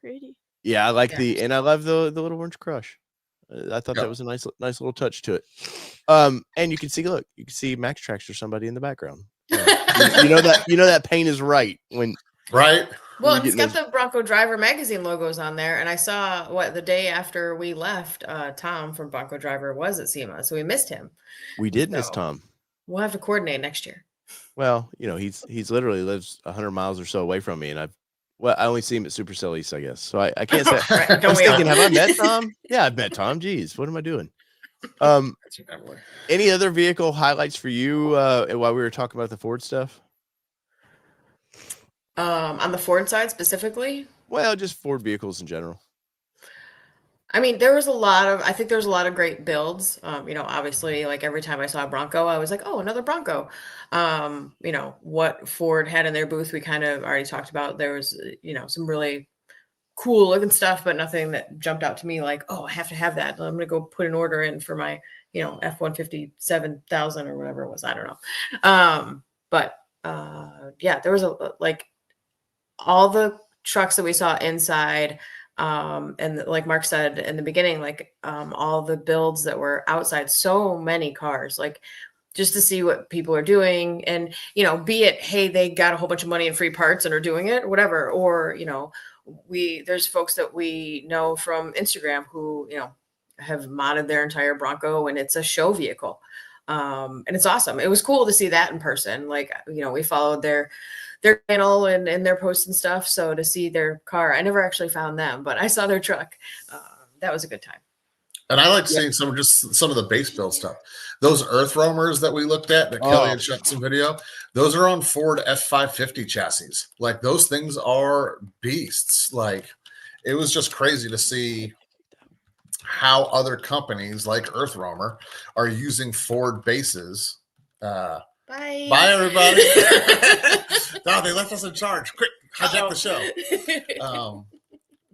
Pretty. Yeah, I like and I love the little Orange Crush. I thought that was a nice little touch to it. And you can see Max Tracks or somebody in the background. You know that paint is right when Well, it's got the Bronco Driver magazine logos on there, and I saw the day after we left, Tom from Bronco Driver was at SEMA, so we missed him. We did miss Tom. We'll have to coordinate next year. Well, you know, he's literally lives 100 miles or so away from me, and I only see him at Supercell East, I guess. So I can't say. I was thinking, have I met Tom? Yeah, I've met Tom. Jeez, what am I doing? Any other vehicle highlights for you while we were talking about the Ford stuff? On the Ford side specifically? Well, just Ford vehicles in general. I mean, there was a lot of great builds. You know, obviously, like every time I saw a Bronco, I was like, oh, another Bronco. You know, what Ford had in their booth, we kind of already talked about. There was, you know, some really cool looking stuff, but nothing that jumped out to me like, oh, I have to have that. I'm gonna go put an order in for my, F-150 7,000 or whatever it was. I don't know. But yeah, there was like all the trucks that we saw inside. And like Mark said in the beginning, like all the builds that were outside, so many cars, like just to see what people are doing. And, be it, hey, they got a whole bunch of money and free parts and are doing it, whatever. Or, there's folks that we know from Instagram who, have modded their entire Bronco and it's a show vehicle. And it's awesome. It was cool to see that in person. Like, we followed their channel and their posts and stuff. So to see their car, I never actually found them, but I saw their truck. That was a good time. And I like seeing some of the base build stuff. Those earth roamers that we looked at that Kelly had shot some video, those are on Ford F550 chassis. Like those things are beasts. Like it was just crazy to see how other companies like Earth Roamer are using Ford bases. Bye everybody. No, they left us in charge. Quick, hijack the show.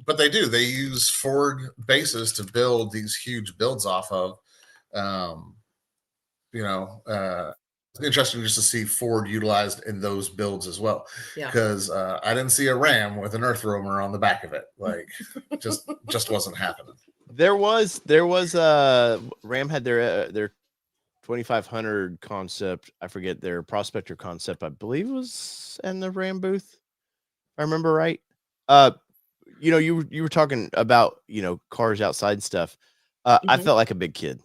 But they do. They use Ford bases to build these huge builds off of. Interesting just to see Ford utilized in those builds as well. Because I didn't see a Ram with an Earth Roamer on the back of it. Like, just wasn't happening. There was Ram had their 2500 concept. I forget their Prospector concept. I believe it was in the Ram booth. If I remember right. You were talking about cars outside stuff. I felt like a big kid.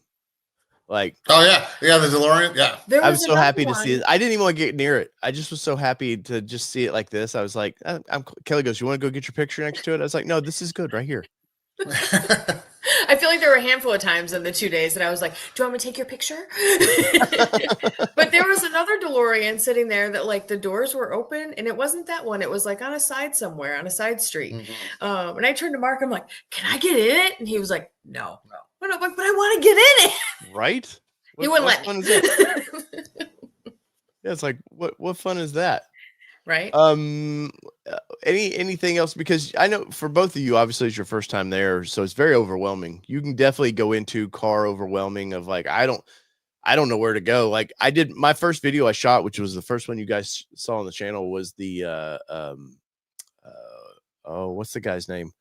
Like, oh yeah, the DeLorean. Yeah, I was so happy to see it. I didn't even want to get near it. I just was so happy to just see it like this. I was like, Kelly goes, "You want to go get your picture next to it?" I was like, "No, this is good right here." I feel like there were a handful of times in the 2 days that I was like, do you want me to take your picture? But there was another DeLorean sitting there that like the doors were open and it wasn't that one. It was like on a side somewhere on a side street. Mm-hmm. And I turned to Mark, I'm like, can I get in it? And he was like, no. And I'm like, but I want to get in it. Right? He wouldn't let me. Yeah, it's like, what fun is that? Right. Anything else? Because I know for both of you, obviously it's your first time there, so it's very overwhelming. You can definitely go into car overwhelming of like, I don't know where to go. Like I did my first video I shot, which was the first one you guys saw on the channel, was the what's the guy's name?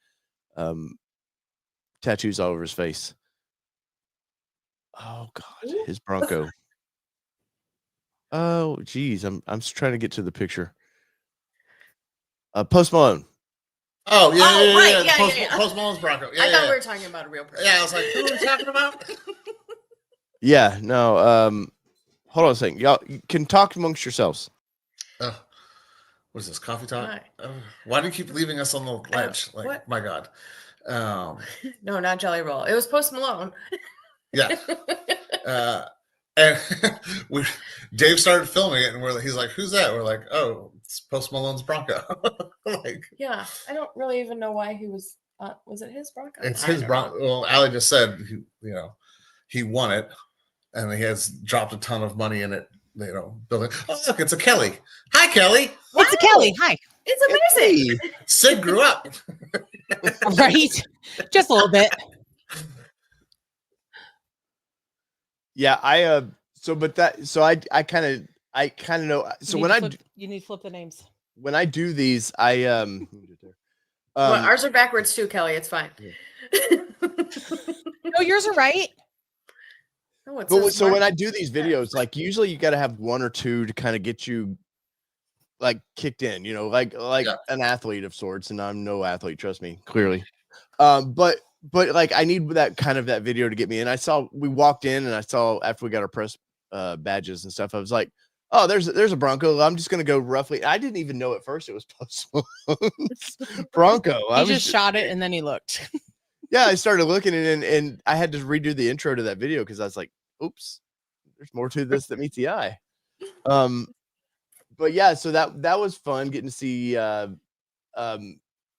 Tattoos all over his face. Oh God, his Bronco. Oh geez, I'm just trying to get to the picture. Post Malone. Oh yeah, right. Post Malone's Bronco. I thought we were talking about a real person. Yeah, I was like, who are we talking about? Yeah, no. Hold on a second. Y'all can talk amongst yourselves. What is this, coffee talk? Why do you keep leaving us on the ledge? Like, what? My God. No, not Jelly Roll. It was Post Malone. Yeah. And Dave started filming it, and he's like, "Who's that?" We're like, "Oh, it's Post Malone's Bronco." Like, yeah, I don't really even know why he was. Was it his Bronco? It's his Bronco. Well, Allie just said, he won it, and he has dropped a ton of money in it. Building. Oh, look, it's a Kelly. Hi, Kelly. It's a Kelly. Hi. It's amazing. Sid grew up. Right, just a little bit. Yeah, I kind of know. So You need to flip the names. When I do these, well, ours are backwards too, Kelly. It's fine. Yeah. No, yours are right. No, so when I do these videos, like usually you got to have one or two to kind of get you like kicked in, like an athlete of sorts, and I'm no athlete, trust me, clearly. But like I need that video to get me in. We walked in and I saw after we got our press badges and stuff, I was like, oh, there's a Bronco. I'm just gonna go roughly. I didn't even know at first it was Post Malone's Bronco. He just shot it and then he looked. Yeah, I started looking and I had to redo the intro to that video because I was like, oops, there's more to this than meets the eye. But yeah, so that was fun getting to see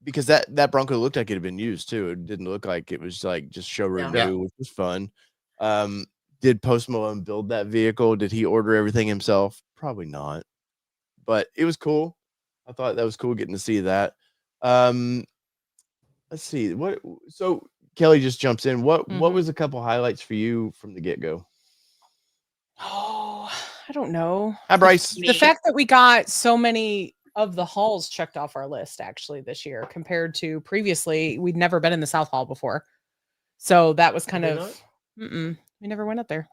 because that Bronco looked like it had been used too. It didn't look like it was like just showroom new, which was fun. Did Post Malone build that vehicle? Did he order everything himself? Probably not. But it was cool. I thought that was cool getting to see that. let's see what. So Kelly just jumps in. What Mhm. was a couple highlights for you from the get go? Oh, I don't know. Hi, Bryce. The fact that we got so many of the halls checked off our list actually this year compared to previously, we'd never been in the South Hall before. So that was kind Have of, we we never went up there.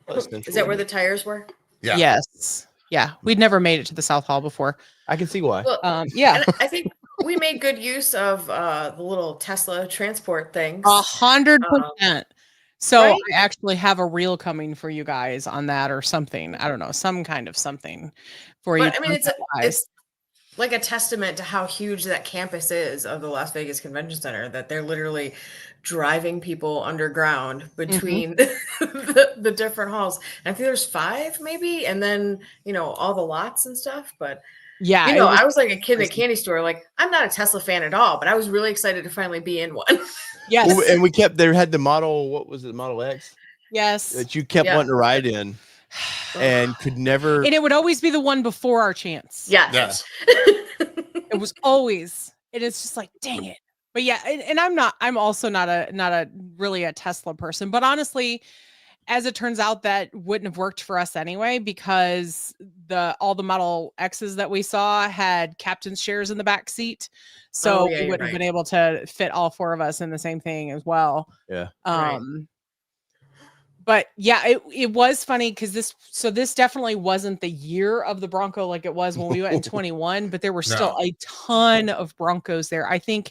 Is that where the tires were? Yeah. Yes. Yeah. We'd never made it to the South Hall before. I can see why. Well, Yeah. and I think we made good use of the little Tesla transport things. 100%. So Right? I actually have a reel coming for you guys on that or something. I don't know, some kind of something for you. But I mean, content-wise. it's like a testament to how huge that campus is of the Las Vegas Convention Center that they're literally driving people underground between the different halls. And I think there's 5 maybe, and then all the lots and stuff. But yeah, I was like a kid in a candy store. Like, I'm not a Tesla fan at all, but I was really excited to finally be in one. yes. Well, and we kept. They had the model. What was it? Model X Yes. that you kept Yeah. wanting to ride in, and could never. And it would always be the one before our chance. Yes. It was always, and it's just like, dang it. But yeah, and I'm also not a really a Tesla person, but honestly, as it turns out, that wouldn't have worked for us anyway, because all the Model X's that we saw had captain's chairs in the back seat. So Oh, yeah, we you're wouldn't have right. been able to fit all 4 of us in the same thing as well. Yeah. Right. But yeah, it was funny because this definitely wasn't the year of the Bronco like it was when we went in 21, but there were still a ton of Broncos there. I think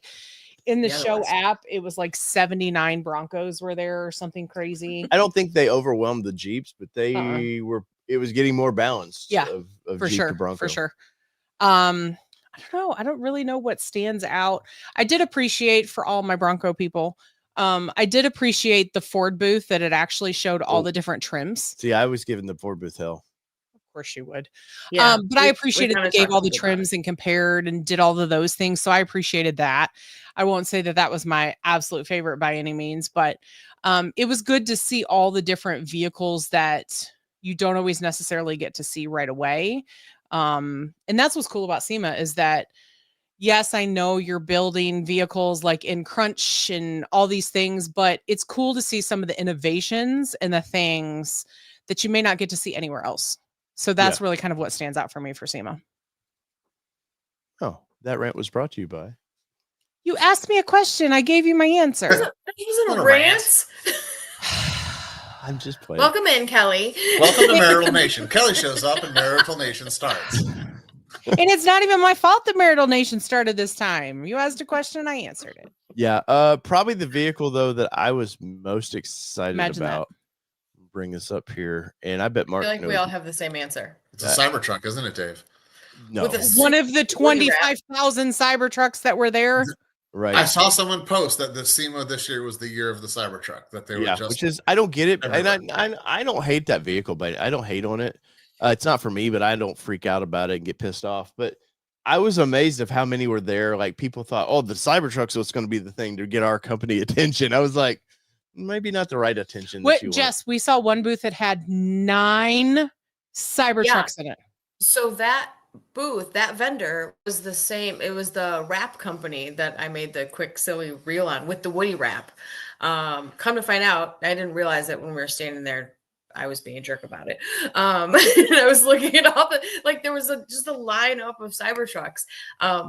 in the Yeah, there show was. app, it was like 79 Broncos were there or something crazy. I don't think they overwhelmed the Jeeps, but they were. It was getting more balanced. Yeah, of For Jeep sure. to Bronco. For sure. I don't know. I don't really know what stands out. I did appreciate, for all my Bronco people, I did appreciate the Ford booth that it actually showed all the different trims. See, I was giving the Ford booth hell. Of course you would. Yeah. But I appreciated kinda they gave talked all a the bit about it. trims and compared and did all of those things. So I appreciated that. I won't say that was my absolute favorite by any means, but it was good to see all the different vehicles that you don't always necessarily get to see right away. And that's what's cool about SEMA is that, yes, I know you're building vehicles like in Crunch and all these things, but it's cool to see some of the innovations and the things that you may not get to see anywhere else. So that's really kind of what stands out for me for SEMA. Oh, that rant was brought to you by. You asked me a question. I gave you my answer. It wasn't a Not a rant. I'm just playing. Welcome in, Kelly. Welcome to Marital Nation. Kelly shows up and Marital Nation starts. And it's not even my fault that Marital Nation started this time. You asked a question and I answered it. Yeah. Probably the vehicle though that I was most excited Imagine that. about. Bring this up here, and I bet I Mark. feel like we knows- all have the same answer. It's a Cybertruck, isn't it, Dave? No. With a One of the Woody wrap. 25,000 Cybertrucks that were there. Right. I saw someone post that the SEMA this year was the year of the Cybertruck. That they were just which is I don't get it, and everywhere. I don't hate that vehicle, but I don't hate on it. It's not for me, but I don't freak out about it and get pissed off. But I was amazed of how many were there. Like people thought, oh, the Cybertruck's what's going to be the thing to get our company attention. I was like, maybe not the right attention. What, that you want. Jess? We saw one booth that had 9 Cybertrucks in it. So that booth, that vendor was the same. It was the wrap company that I made the quick silly reel on with the Woody wrap. Come to find out, I didn't realize that when we were standing there, I was being a jerk about it. And I was looking at all the, like there was just a lineup of Cybertrucks.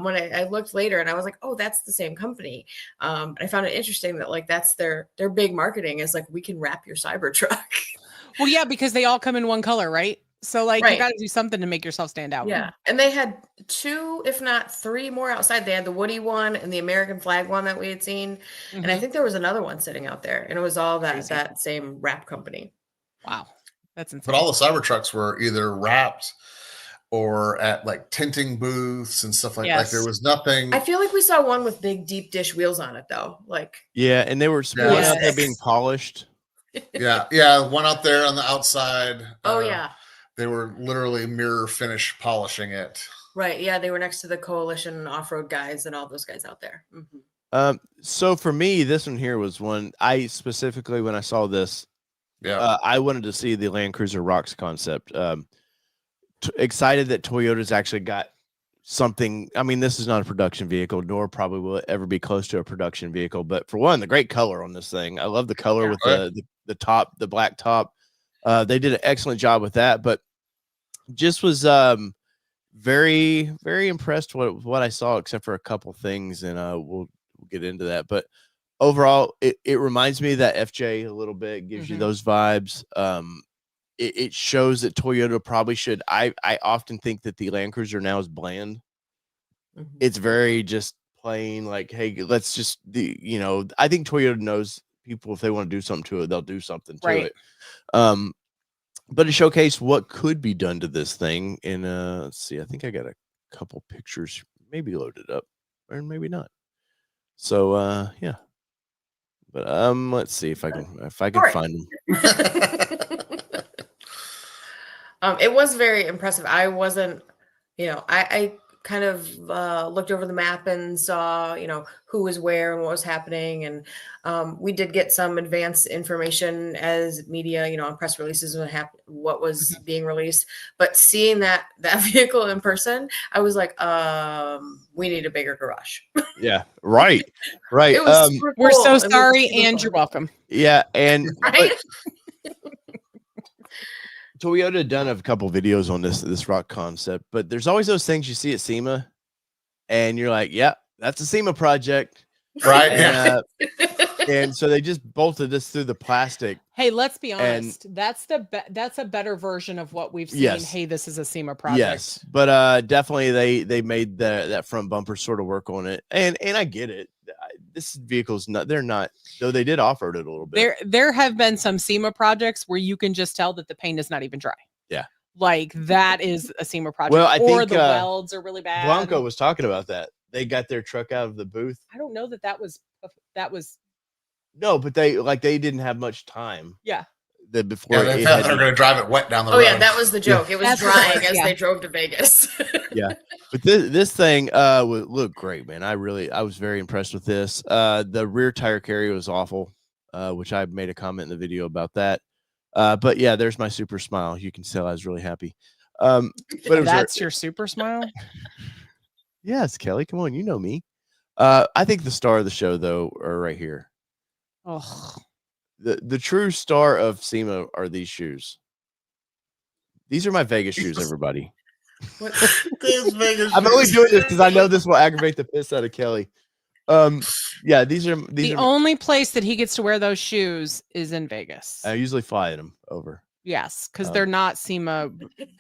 When I looked later and I was like, oh, that's the same company. And I found it interesting that like that's their big marketing is like we can wrap your Cybertruck. Well, yeah, because they all come in one color, right? So like you Right. got to do something to make yourself stand out. Yeah. And they had 2, if not 3 more outside. They had the Woody one and the American flag one that we had seen. And I Mhm. think there was another one sitting out there. And it was all Crazy. that same wrap company. Wow. That's insane. But all the Cybertrucks were either wrapped or at like tinting booths and stuff like that. Like Yes. there was nothing. I feel like we saw one with big deep dish wheels on it though. Like Yeah, and they were Yeah. one out there Yes. being polished. Yeah, one out there on the outside. oh yeah. They were literally mirror finish polishing it. Right. Yeah. They were next to the coalition off-road guys and all those guys out there. Mhm. So for me, this one here was one I specifically when I saw this, Yeah. I wanted to see the Land Cruiser Rocks concept. Excited that Toyota's actually got something. I mean, this is not a production vehicle, nor probably will it ever be close to a production vehicle. But for one, the great color on this thing. I love the color with the top, the black top. They did an excellent job with that. But just was very, very impressed with what I saw, except for a couple things, and we'll get into that. But overall, it reminds me of that FJ a little bit. Gives you those vibes. It shows that Toyota probably should. I often think that the Land Cruiser now is bland. It's very just plain, like, hey, let's just I think Toyota knows people, if they want to do something to it, they'll do something to it. But it showcased what could be done to this thing. And let's see, I think I got a couple pictures maybe loaded up, or maybe not. So yeah. But let's see if I can find them. It was very impressive. I wasn't, I kind of looked over the map and saw, who was where and what was happening. And we did get some advanced information as media, on press releases what was being released. But seeing that vehicle in person, I was like, we need a bigger garage. Yeah, right. It was super we're cool. so sorry, and you're welcome. Yeah, and right? Toyota done a couple videos on this rock concept, but there's always those things you see at SEMA, and you're like, "Yeah, that's a SEMA project." Right. And, and so they just bolted this through the plastic. Hey, let's be honest. That's a better version of what we've seen. Yes. Hey, this is a SEMA project. Yes, but definitely they made that front bumper sort of work on it, and I get it. This vehicle's not. They're not. Though they did off-road it a little bit. There have been some SEMA projects where you can just tell that the paint is not even dry. Yeah, like that is a SEMA project. Well, I think the welds are really bad. Bronco was talking about that. They got their truck out of the booth. I don't know that was. No, but they didn't have much time. Yeah. Before they thought they were going to drive it wet down the road. Oh yeah, that was the joke. It was That's drying right, as they drove to Vegas. Yeah, but this thing would look great, man. I was very impressed with this. The rear tire carrier was awful, which I made a comment in the video about that. But yeah, there's my super smile. You can tell I was really happy. But that's your super smile. Yes, Kelly, come on, you know me. I think the star of the show though are right here. Oh. The true star of SEMA are these shoes. These are my Vegas shoes, everybody. I'm only doing this because I know this will aggravate the piss out of Kelly. Yeah, these are the only place that he gets to wear those shoes is in Vegas. I usually fly in them over. Yes, because they're not SEMA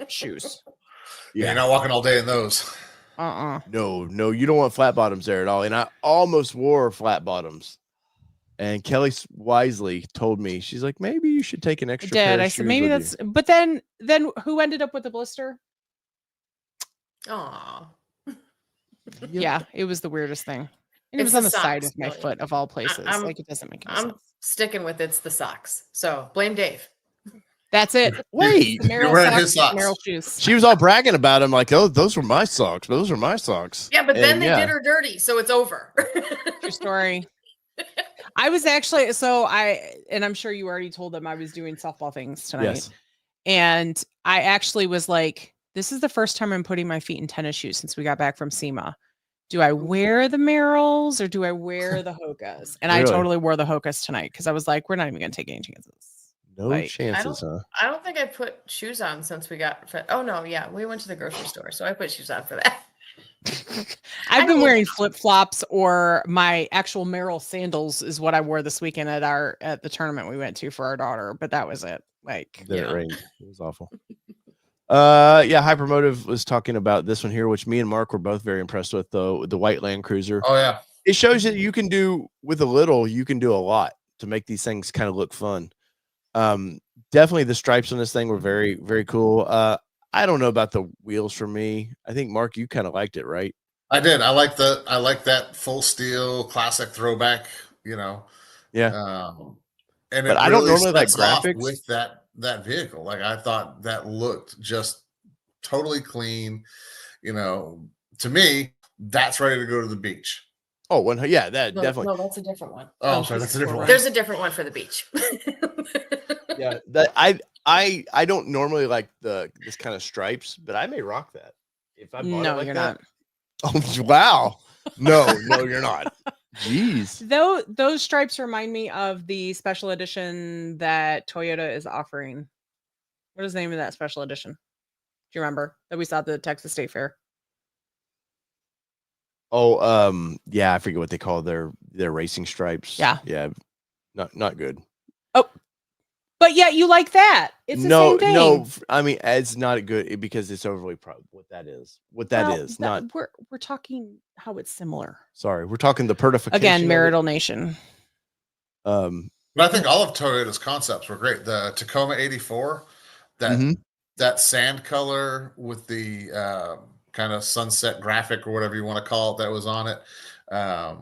shoes. Yeah, you're not walking all day in those. No, you don't want flat bottoms there at all. And I almost wore flat bottoms. And Kelly wisely told me, she's like, maybe you should take an extra pair of I shoes said, maybe that's, but then who ended up with the blister? Oh, yeah, it was the weirdest thing. And it was on the side of my foot of all places. Like it doesn't make any sense. I'm sticking with it's the socks. So blame Dave. That's it. Wait, you're wearing his socks. Shoes. She was all bragging about him, like, oh, those were my socks. Those are my socks. Yeah, but then they did her dirty, so it's over. True story. I was actually and I'm sure you already told them I was doing softball things tonight. Yes. And I actually was like, this is the first time I'm putting my feet in tennis shoes since we got back from SEMA. Do I wear the Merrills or do I wear the Hokas? And Really? I totally wore the Hokas tonight because I was like, we're not even going to take any chances. No chances, huh? I don't think I put shoes on since we got fit. Oh no, yeah, we went to the grocery store, so I put shoes on for that. I've been wearing flip-flops or my actual Merrill sandals is what I wore this weekend at the tournament we went to for our daughter, but that was it. Like, it rained. It was awful. Yeah, Hypermotive was talking about this one here, which me and Mark were both very impressed with, though, the white Land Cruiser. Oh yeah. It shows that you can do with a little, you can do a lot to make these things kind of look fun. Definitely the stripes on this thing were very, very cool. I don't know about the wheels for me. I think Mark, you kind of liked it, right? I did. I like that full steel classic throwback, Yeah. And but I don't normally like sets off graphics with that vehicle. Like I thought that looked just totally clean. To me, that's ready to go to the beach. Oh, yeah, definitely. No, that's a different one. Oh, sorry, that's a different one. There's a different one for the beach. Yeah, that I don't normally like this kind of stripes, but I may rock that if I bought it like you're that. not. Oh wow. No, you're not. Jeez. Though those stripes remind me of the special edition that Toyota is offering. What is the name of that special edition? Do you remember that we saw at the Texas State Fair? Oh, yeah, I forget what they call their racing stripes. Yeah. Yeah. Not good. Oh, but yeah, you like that. It's the same thing. No, I mean, it's not good because it's overly proud. What that is. Not. We're talking how it's similar. Sorry, we're talking the pertification. Again, Marital Nation. But I think all of Toyota's concepts were great. The Tacoma 84, that sand color with the kind of sunset graphic or whatever you want to call it that was on it. I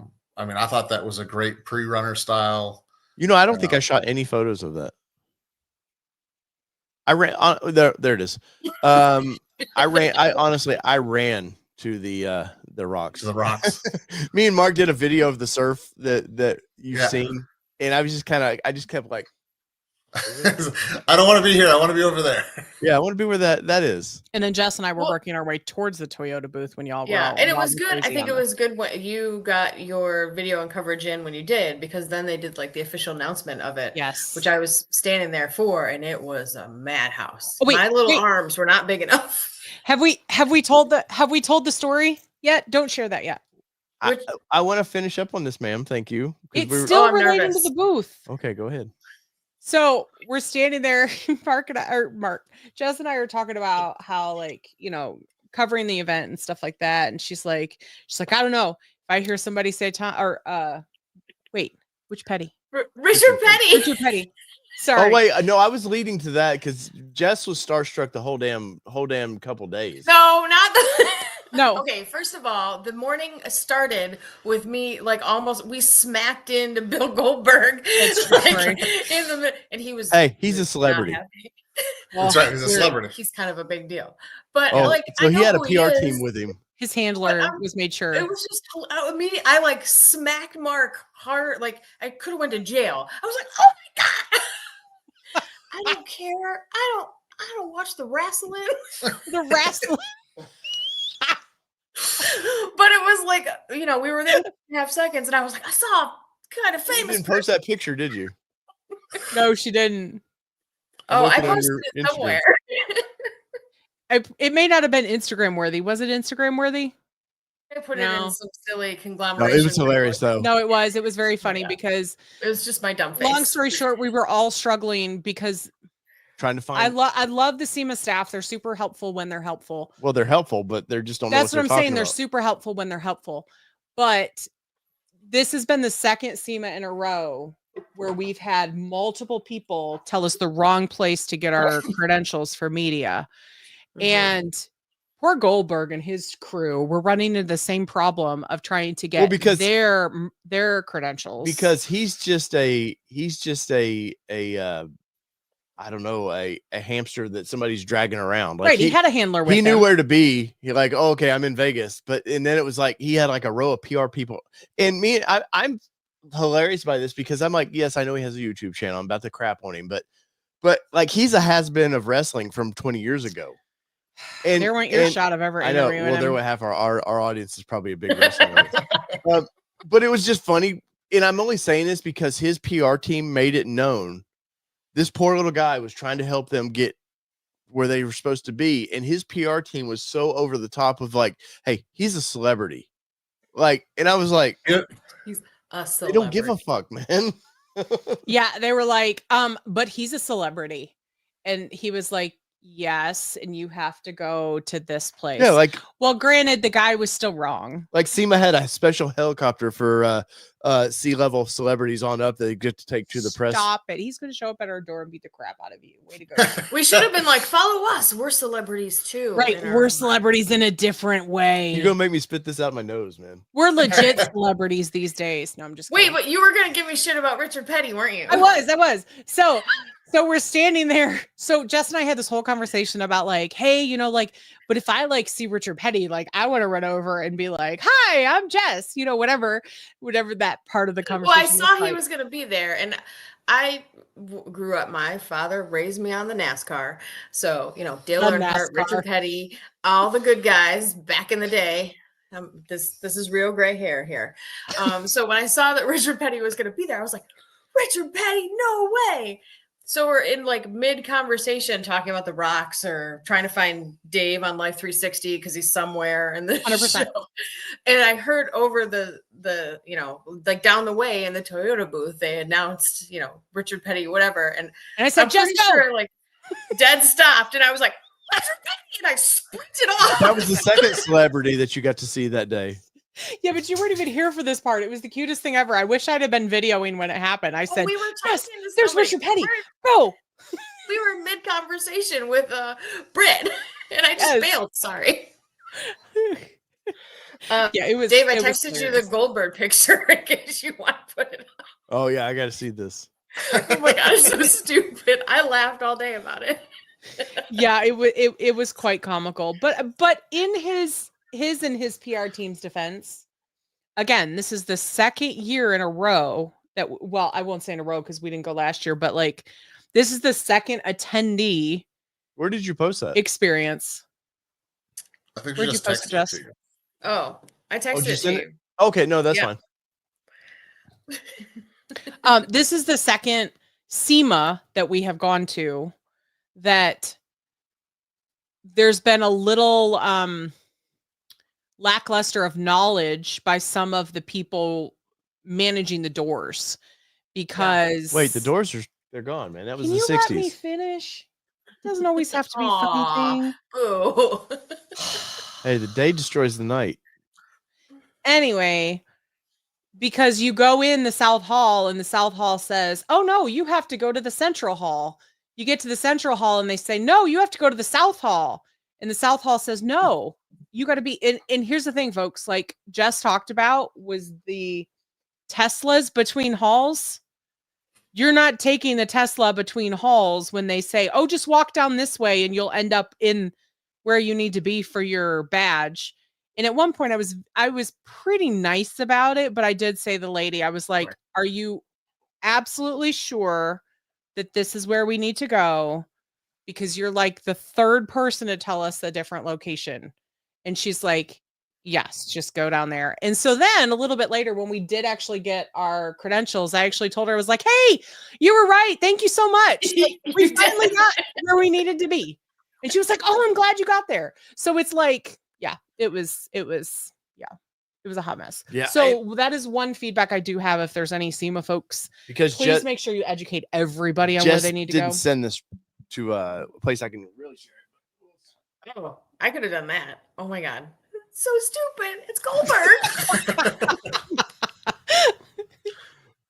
mean, I thought that was a great pre-runner style. I don't think I shot any photos of that. I ran there it is. I ran to the rocks. To the rocks. Me and Mark did a video of the surf that you've seen, and I just kept like, I don't want to be here. I want to be over there. Yeah, I want to be where that is. And then Jess and I were working our way towards the Toyota booth when y'all were. Yeah, and it was good. I think it was good when you got your video and coverage in when you did, because then they did like the official announcment of it. Yes. Which I was standing there for, and it was a madhouse. Oh, wait, my little arms were not big enough. Have we told the story yet? Don't share that yet. I want to finish up on this, ma'am. Thank you. It's still relating to the booth. Okay, go ahead. So we're standing there, Jess and I are talking about how, like, covering the event and stuff like that. And she's like, I don't know if I hear somebody say wait, which Petty? Richard Petty. Richard Petty. Sorry. Oh wait, no, I was leading to that because Jess was starstruck the whole damn couple days. No, not the. No. Okay, first of all, the morning started with me we smacked into Bill Goldberg. And he was. Hey, he's a celebrity. That's right, he's a celebrity. He's kind of a big deal. But so he had a PR team with him. His handler was made sure. It was just immediately. I smacked Mark hard. Like I could have went to jail. I was like, oh my god. I don't care. I don't watch the wrestling. The wrestling. But it was like, we were there 2.5 seconds, and I was like, I saw kind of famous. You didn't post that picture, did you? No, she didn't. I posted it somewhere. It may not have been Instagram worthy. Was it Instagram worthy? I put it in some silly conglomeration. No, it was hilarious though. No, it was. It was very funny because it was just my dumb face. Long story short, we were all struggling because trying to find. I love the SEMA staff. They're super helpful when they're helpful. Well, they're helpful, but they're just don't. That's know what I'm saying. They're super helpful when they're helpful. But this has been the second SEMA in a row where we've had multiple people tell us the wrong place to get our credentials for media. And poor Goldberg and his crew were running into the same problem of trying to get their credentials. Because he's just a I don't know, a hamster that somebody's dragging around. Like right, he had a handler with him. He knew where to be. He like, oh, okay, I'm in Vegas. And then it was like he had like a row of PR people. And I'm hilarious by this because I'm like, yes, I know he has a YouTube channel. I'm about to crap on him, but like he's a has-been of wrestling from 20 years ago. And there weren't your shot of ever interviewing him. Well, there would have our audience is probably a big wrestling audience. But it was just funny. And I'm only saying this because his PR team made it known this poor little guy was trying to help them get where they were supposed to be. And his PR team was so over the top of like, hey, he's a celebrity. Like, and I was like, he's a celebrity. They don't give a fuck, man. Yeah. They were like, but he's a celebrity. And he was like, yes, and you have to go to this place. Yeah, like, well, granted, the guy was still wrong. Like SEMA had a special helicopter for C-level celebrities on up that they get to take to the press. Stop it. He's going to show up at our door and beat the crap out of you. Way to go. We should have been like, follow us. We're celebrities too. Right. We're celebrities in a different way. You're going to make me spit this out my nose, man. We're legit celebrities these days. No, I'm just kidding. Wait, but you were going to give me shit about Richard Petty, weren't you? I was. So we're standing there. So Jess and I had this whole conversation about like, hey, like, but if I like see Richard Petty, like I want to run over and be like, hi, I'm Jess, whatever that part of the conversation. Well, I saw he was going to be there. And I grew up, my father raised me on the NASCAR. So, Dale Earnhardt, Richard Petty, all the good guys back in the day. This is real gray hair here. So when I saw that Richard Petty was going to be there, I was like, Richard Petty, no way. So we're in like mid conversation talking about the rocks or trying to find Dave on Life 360 because he's somewhere in the 100%. show. And I heard over the like down the way in the Toyota booth, they announced, Richard Petty, whatever. And I said, I'm just pretty go. sure like dead stopped. And I was like, Richard Petty, and I sprinted off. That was the second celebrity that you got to see that day. Yeah, but you weren't even here for this part. It was the cutest thing ever. I wish I'd have been videoing when it happened. I said, we were talking yes, to there's somebody. Richard Petty. Go. We were mid conversation with Britt, and I just bailed. Sorry. Yeah, it was. Dave, I it was texted you the hilarious. Goldberg picture in case you want to put it on. Oh yeah, I got to see this. Oh my god, it's so stupid. I laughed all day about it. Yeah, it was quite comical. But in his and his PR team's defense, again, this is the second year in a row that, well, I won't say in a row because we didn't go last year, but like this is the second attendee Where did you post that? experience. I think Where'd she you just post it, texted it Jess? to you. Oh, I texted you it to sent you. Okay, no, that's Yeah. fine. This is the second SEMA that we have gone to that there's been a little lackluster of knowledge by some of the people managing the doors because Wait, the doors they're gone, man. That was Can the you let me 60s. finish? It doesn't always have to be a Aw. funny thing. Ooh. Hey, the day destroys the night. Anyway, because you go in the South Hall and the South Hall says, oh no, you have to go to the Central Hall. You get to the Central Hall and they say, no, you have to go to the South Hall. And the South Hall says, no, you got to be in. And here's the thing, folks, like Jess talked about was the Teslas between halls. You're not taking the Tesla between halls when they say, oh, just walk down this way and you'll end up in where you need to be for your badge. And at one point I was pretty nice about it, but I did say to the lady, I was like, are you absolutely sure that this is where we need to go? Because you're like the third person to tell us a different location. And she's like, yes, just go down there. And so then a little bit later, when we did actually get our credentials, I actually told her, I was like, hey, you were right. Thank you so much. We finally got where we needed to be. And she was like, oh, I'm glad you got there. So it's like, yeah, it was a hot mess. Yeah. So that is one feedback I do have. If there's any SEMA folks, Because please make sure you educate everybody on where they need to didn't go. send this to a place I can really share it. Oh, I could have done that. Oh my god. So stupid. It's Goldberg.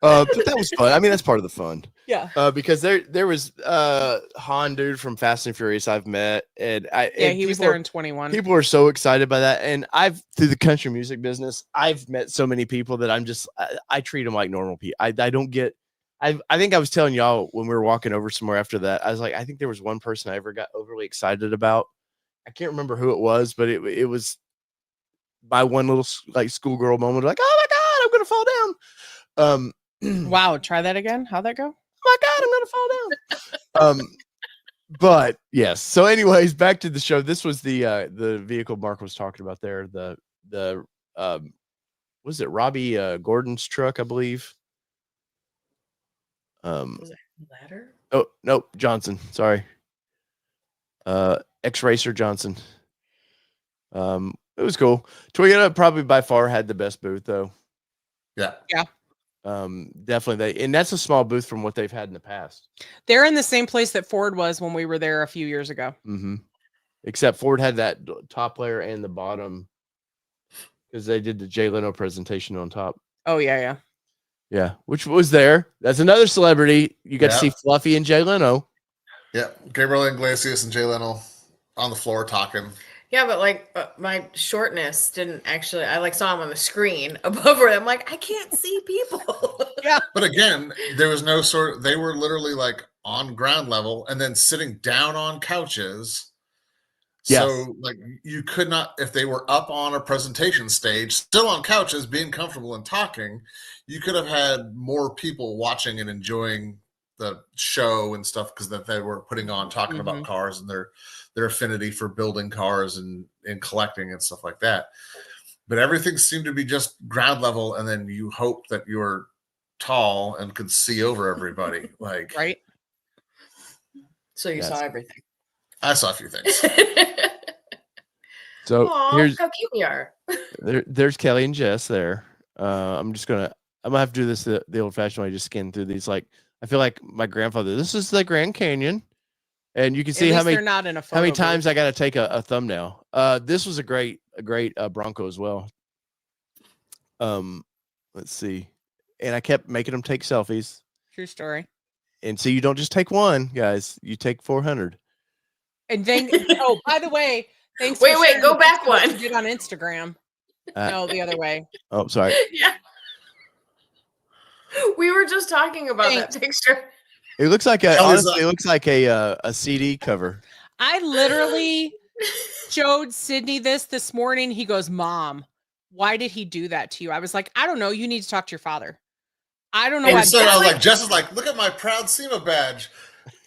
But that was fun. I mean, that's part of the fun. Yeah. Because there was Han dude from Fast and Furious I've met, and He was there in 21. People are so excited by that, and through the country music business, I've met so many people that I treat them like normal people. I don't get. I think I was telling y'all when we were walking over somewhere after that, I was like, I think there was one person I ever got overly excited about. I can't remember who it was, but it was my one little like schoolgirl moment, like, oh my god, I'm gonna fall down. Wow, try that again. How'd that go? Oh my god, I'm gonna fall down. But yes. So, anyways, back to the show. This was the vehicle Mark was talking about there. The was it Robbie Gordon's truck, I believe. Was it ladder? Oh no, Johnson. Sorry. X-Racer Johnson. It was cool. Toyota probably by far had the best booth though. Yeah. Definitely and that's a small booth from what they've had in the past. They're in the same place that Ford was when we were there a few years ago. Mm-hmm. Except Ford had that top layer and the bottom because they did the Jay Leno presentation on top. Oh yeah. Yeah, which was there. That's another celebrity. You got to see Fluffy and Jay Leno. Yeah, Gabriel Iglesias and Jay Leno on the floor talking. Yeah, but like my shortness didn't actually. I like saw him on the screen above where I'm like, I can't see people. Yeah. But again, there was no sort. They were literally like on ground level and then sitting down on couches. Yes. So like you could not, if they were up on a presentation stage, still on couches, being comfortable and talking, you could have had more people watching and enjoying the show and stuff because that they were putting on talking about cars and their affinity for building cars and collecting and stuff like that. but everything seemed to be just ground level, and then you hope that you're tall and could see over everybody. Like, Right. So you saw everything. I saw a few things. So here's how cute we are. there's Kelly and Jess there. I'm gonna have to do this the old fashioned way, just skin through these. Like, I feel like my grandfather. This is the Grand Canyon, and you can see how many not in a how many photo times booth. I got to take a thumbnail. This was a great Bronco as well. Let's see, and I kept making them take selfies. True story. And so you don't just take one, guys. You take 400. And then, oh, by the way, thanks. Wait, for sharing go the back picture that one. you did on Instagram. No, the other way. Oh, sorry. Yeah. We were just talking about that picture. It looks like Kelly's it looks like a CD cover. I literally showed Sydney this morning. He goes, "Mom, why did he do that to you?" I was like, "I don't know. You need to talk to your father." I don't know. And why. so I was like, Jess is like, look at my proud SEMA badge.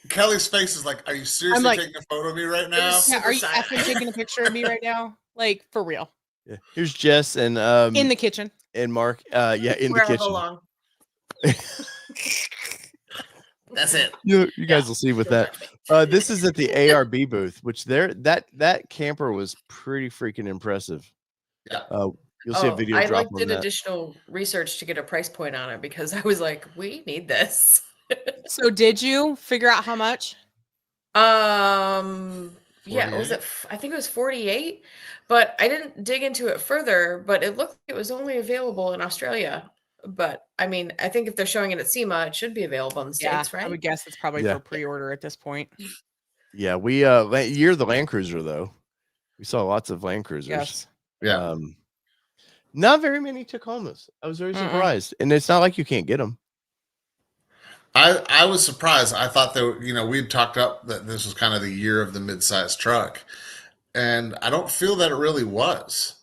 Kelly's face is like, are you seriously like, taking a photo of me right now? Yeah, are you effing taking a picture of me right now? Like, for real. Yeah. Here's Jess and In the kitchen. and Mark. Yeah, in Where the I'll kitchen. go long. That's it. You guys will see with that. This is at the ARB booth, which that camper was pretty freaking impressive. Yeah. You'll see a video I drop did on that. additional research to get a price point on it because I was like, we need this. So did you figure out how much? Yeah, was 48? it? I think it was 48, but I didn't dig into it further. But it looked like it was only available in Australia. But I mean, I think if they're showing it at SEMA, it should be available in the States, right? I would guess it's probably for pre-order at this point. Yeah, we you're the Land Cruiser though. We saw lots of Land Cruisers. Yes. Yeah. Not very many Tacomas. I was very surprised, and it's not like you can't get them. I was surprised. I thought that, we'd talked up that this was kind of the year of the mid-sized truck, and I don't feel that it really was.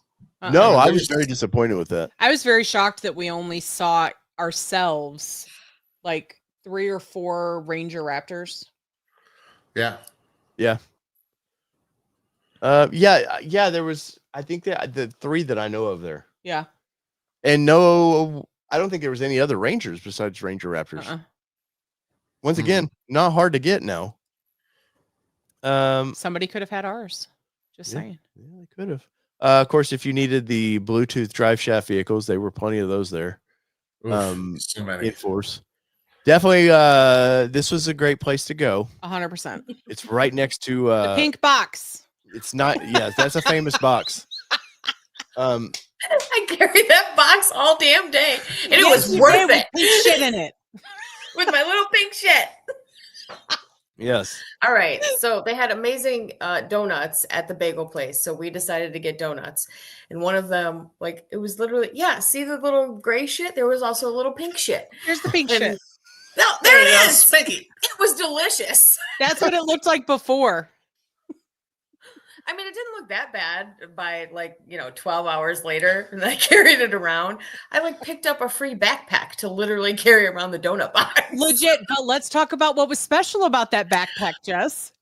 No, I was very disappointed with that. I was very shocked that we only saw ourselves like 3 or 4 Ranger Raptors. Yeah. Yeah. Yeah. There was, I think the 3 that I know of there. Yeah. And no, I don't think there was any other Rangers besides Ranger Raptors. Once again, not hard to get now. Somebody could have had ours. Just saying. Yeah, they could have. Of course, if you needed the Bluetooth drive shaft vehicles, there were plenty of those there. So many. In force. Definitely, this was a great place to go. 100%. It's right next to the pink box. It's not. Yeah, that's a famous box. I carried that box all damn day, and it was worth it. Pink shit in it. With my little pink shit. Yes. All right. So they had amazing donuts at the bagel place. So we decided to get donuts. And one of them, like, it was literally, see the little gray shit? There was also a little pink shit. Here's the pink shit. No, there it is. Spanky. It was delicious. That's what it looked like before. I mean, it didn't look that bad by 12 hours later, and I carried it around. I picked up a free backpack to literally carry around the donut box. Legit, but let's talk about what was special about that backpack, Jess.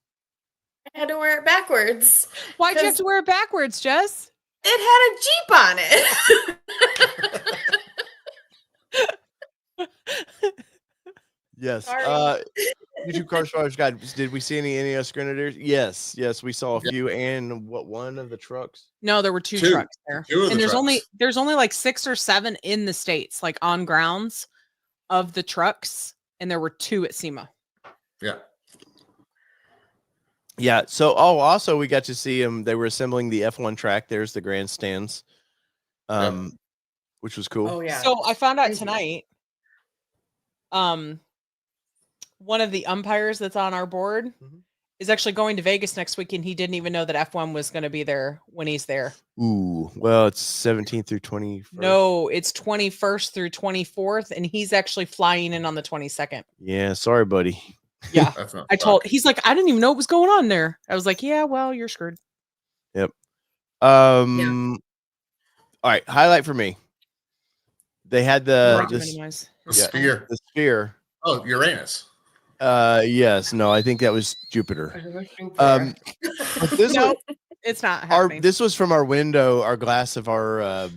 I had to wear it backwards. Why'd you have to wear it backwards, Jess? It had a Jeep on it. Yes. Sorry. YouTube Car Spotters Guide. Did we see any NES Grenadiers? Yes. We saw a few, and one of the trucks. No, there were two trucks there, and trucks. there's only like 6 or 7 in the States, like on grounds of the trucks, and there were 2 at SEMA. Yeah. Yeah. So, also we got to see them. They were assembling the F1 track. There's the grandstands, which was cool. Oh yeah. So I found out tonight. One of the umpires that's on our board is actually going to Vegas next week, and he didn't even know that F1 was going to be there when he's there. Ooh, well, it's 17th through 21st. No, it's 21st through 24th, and he's actually flying in on the 22nd. Yeah, sorry, buddy. Yeah, he's like, I didn't even know what was going on there. I was like, yeah, well, you're screwed. Yep. All right, highlight for me. They had the sphere. The sphere. Oh, Uranus. Yes, no, I think that was Jupiter. But this It's not happening. This was from our window, our glass of our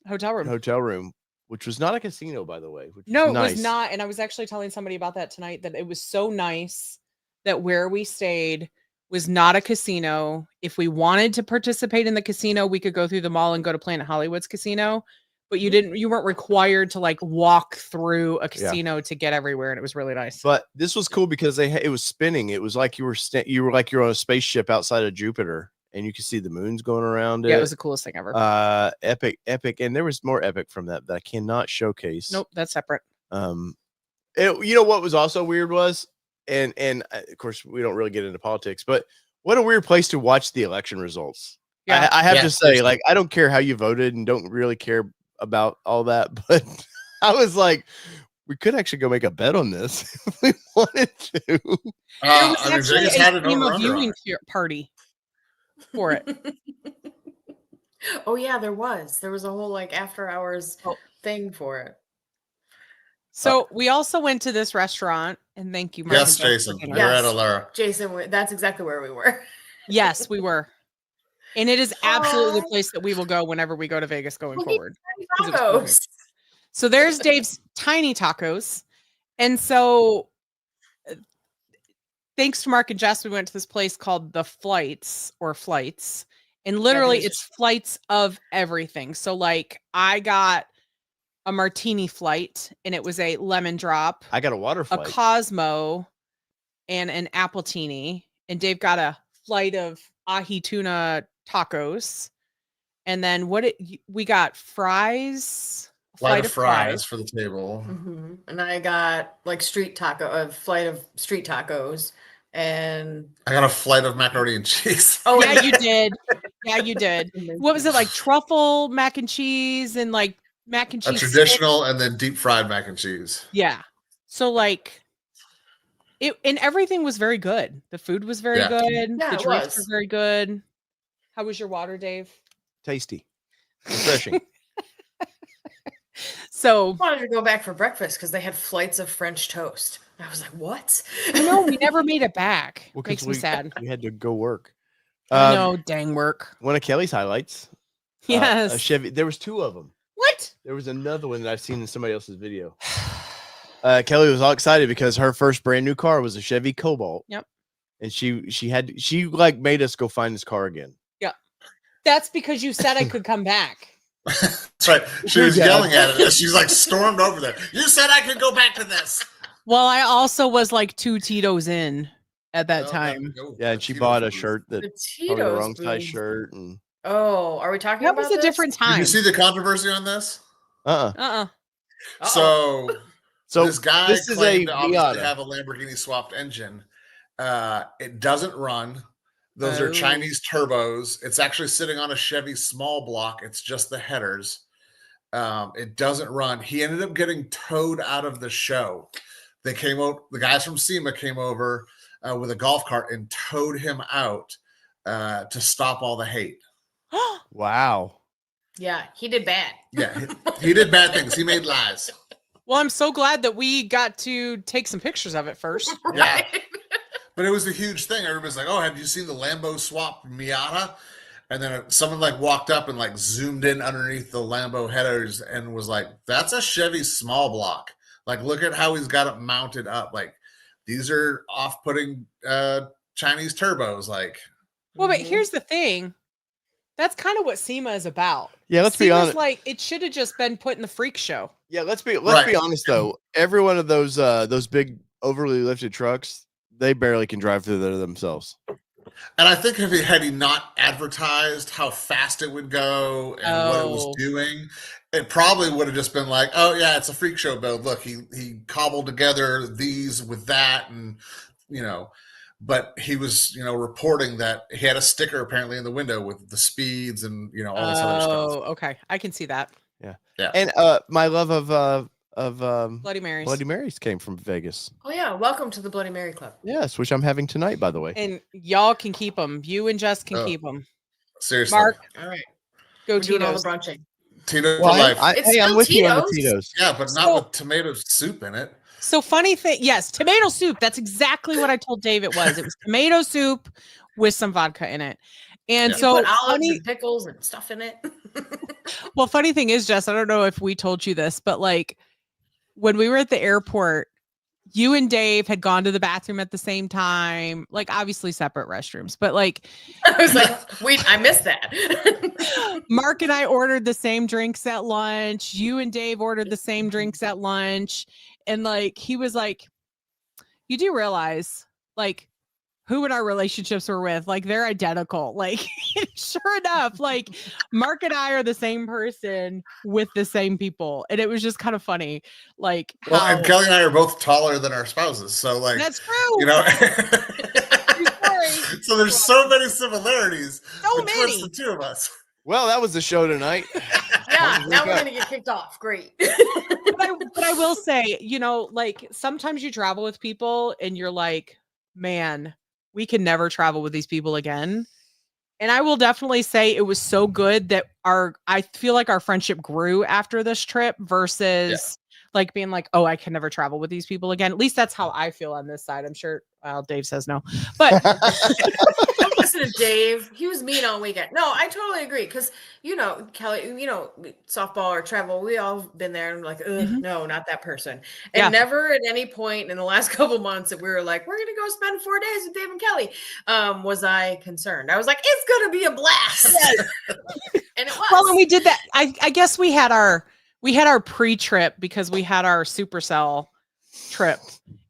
Hotel room. Which was not a casino, by the way. No, it was not. And I was actually telling somebody about that tonight, that it was so nice that where we stayed was not a casino. If we wanted to participate in the casino, we could go through the mall and go to Planet Hollywood's casino. But you weren't required to like walk through a casino to get everywhere, and it was really nice. But this was cool because it was spinning. It was like you were like you're on a spaceship outside of Jupiter, and you could see the moons going around. Yeah, it was the coolest thing ever. Epic, and there was more epic from that I cannot showcase. Nope, that's separate. You know what was also weird was, and of course we don't really get into politics, but what a weird place to watch the election results. Yeah. I have to say, like, I don't care how you voted and don't really care about all that, but I was like, we could actually go make a bet on this if we wanted to. There was actually Vegas a had an SEMA over-under on viewing it. party for it. Oh yeah, there was a whole like after hours thing for it. So we also went to this restaurant, and thank you, Mark. Yes, Jason. for You're dinner. at Alara. Jason, that's exactly where we were. Yes, we were. And it is absolutely the place that we will go whenever we go to Vegas going forward. 'Cause it was Tacos. perfect. So there's Dave's Tiny Tacos. And so thanks to Mark and Jess, we went to this place called the Flights. And literally it's flights of everything. So like I got a martini flight, and it was a lemon drop. I got a water a flight. Cosmo, and an appletini. And Dave got a flight of ahi tuna tacos. And then we got fries. Flight of fries for the table. Mm-hmm. And I got like a flight of street tacos. And I got a flight of macaroni and cheese. oh Yeah, you did. Yeah, you did. What was it, like truffle mac and cheese and like mac and A cheese? traditional and then deep fried mac and cheese. Yeah. So like and everything was very good. The food was very good. Yeah, The it drinks were was. very good. How was your water, Dave? Tasty, refreshing. So I wanted to go back for breakfast because they had flights of French toast. I was like, what? no, we never made it back. Well, 'cause Makes me sad. We had to go work. I know, dang work. One of Kelly's highlights. Yes. A Chevy. There was two of them. What? There was another one that I've seen in somebody else's video. Kelly was all excited because her first brand new car was a Chevy Cobalt. Yep. And she like made us go find this car again. Yeah. That's because you said I could come back. That's right. She was yelling at it. She's like stormed over there. You said I could go back to this. Well, I also was like 2 Tito's in at that time. Yeah, and she bought a shirt that The probably the Tito's wrong size booth. shirt. And Oh, are we talking That about was a this? different Did time. you see the controversy on this? Uh-uh. So this guy this is claimed a to obviously Miata. have a Lamborghini swapped engine. It doesn't run. Those are Chinese turbos. It's actually sitting on a Chevy small block. It's just the headers. It doesn't run. He ended up getting towed out of the show. They came out. The guys from SEMA came over with a golf cart and towed him out to stop all the hate. wow. Yeah, he did bad. Yeah, he did bad things. He made lies. Well, I'm so glad that we got to take some pictures of it first. Yeah. But it was a huge thing. Everybody's like, "Oh, have you seen the Lambo swap Miata?" And then someone like walked up and like zoomed in underneath the Lambo headers and was like, "That's a Chevy small block. Like, look at how he's got it mounted up. Like, these are off-putting Chinese turbos." Like, Well, but here's the thing. That's kind of what SEMA is about. Yeah, let's be SEMA's honest. like, it should have just been put in the freak show. Yeah, let's be Right. honest though. Every one of those big overly lifted trucks, they barely can drive through there themselves. and I think if he not advertised how fast it would go and what it was Oh. doing, it probably would have just been like, "Oh yeah, it's a freak show build. Look, he cobbled together these with that," and But he was, reporting that he had a sticker apparently in the window with the speeds and all this other Oh, stuff. okay. I can see that. Yeah. And my love of Bloody Marys. Bloody Marys came from Vegas. Oh yeah, welcome to the Bloody Mary Club. Yes, which I'm having tonight, by the way. And y'all can keep them. You and Jess can Oh. keep them. Seriously, Mark, All right, go we're doing all the Tito's. brunching. Tito for Well, life. It's hey, I'm still with you on the Tito's. Tito's. Yeah, but not So- with tomato soup in it. So funny thing, yes, tomato soup. That's exactly what I told Dave it was. It was tomato soup with some vodka in it. And Yeah. You so put olives funny, and pickles and stuff in it. well, funny thing is, Jess, I don't know if we told you this, but like when we were at the airport, you and Dave had gone to the bathroom at the same time, like obviously separate restrooms, but like I was like, wait, I missed that. Mark and I ordered the same drinks at lunch. You and Dave ordered the same drinks at lunch. And like, he was like, you do realize like who in our relationships we're with, like they're identical. Like sure enough, like Mark and I are the same person with the same people. And it was just kind of funny. Like, Well, how, and Kelly and I are both taller than our spouses, so like that's true. you know. True story. So there's so many similarities So between many. the two of us. Well, that was the show tonight. Yeah, now we're gonna get kicked off. Great. But I will say, you know, like sometimes you travel with people and you're like, man, we can never travel with these people again. And I will definitely say it was so good that I feel like our friendship grew after this trip versus like being like, oh, I can never travel with these people again. At least that's how I feel on this side. I'm sure, well, Dave says no, but Don't listen to Dave. He was mean all weekend. No, I totally agree. Because, you know, Kelly, you know, softball or travel, we all been there and like, no, not that person. And Yeah. never at any point in the last couple months that we were like, we're going to go spend 4 days with Dave and Kelly, was I concerned. I was like, it's going to be a blast. And it was. well, and we did that. I guess we had our pre-trip because we had our Supercell trip.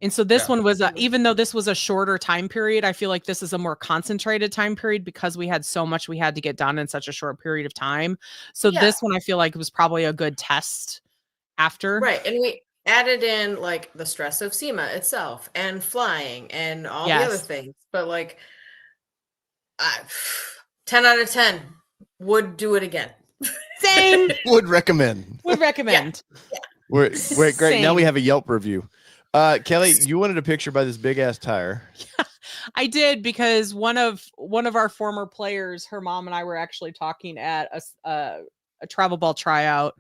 And so this one was, even though this was a shorter time period, I feel like this is a more concentrated time period because we had so much we had to get done in such a short period of time. So this one, I feel like it was probably a good test after. Right. And we added in like the stress of SEMA itself and flying and all the other things. But like 10 out of 10 would do it again. Same. Would recommend. Would recommend. Yeah. We're great. Now we Same. have a Yelp review. Kelly, you wanted a picture by this big ass tire. I did because one of our former players, her mom and I were actually talking at a travel ball tryout,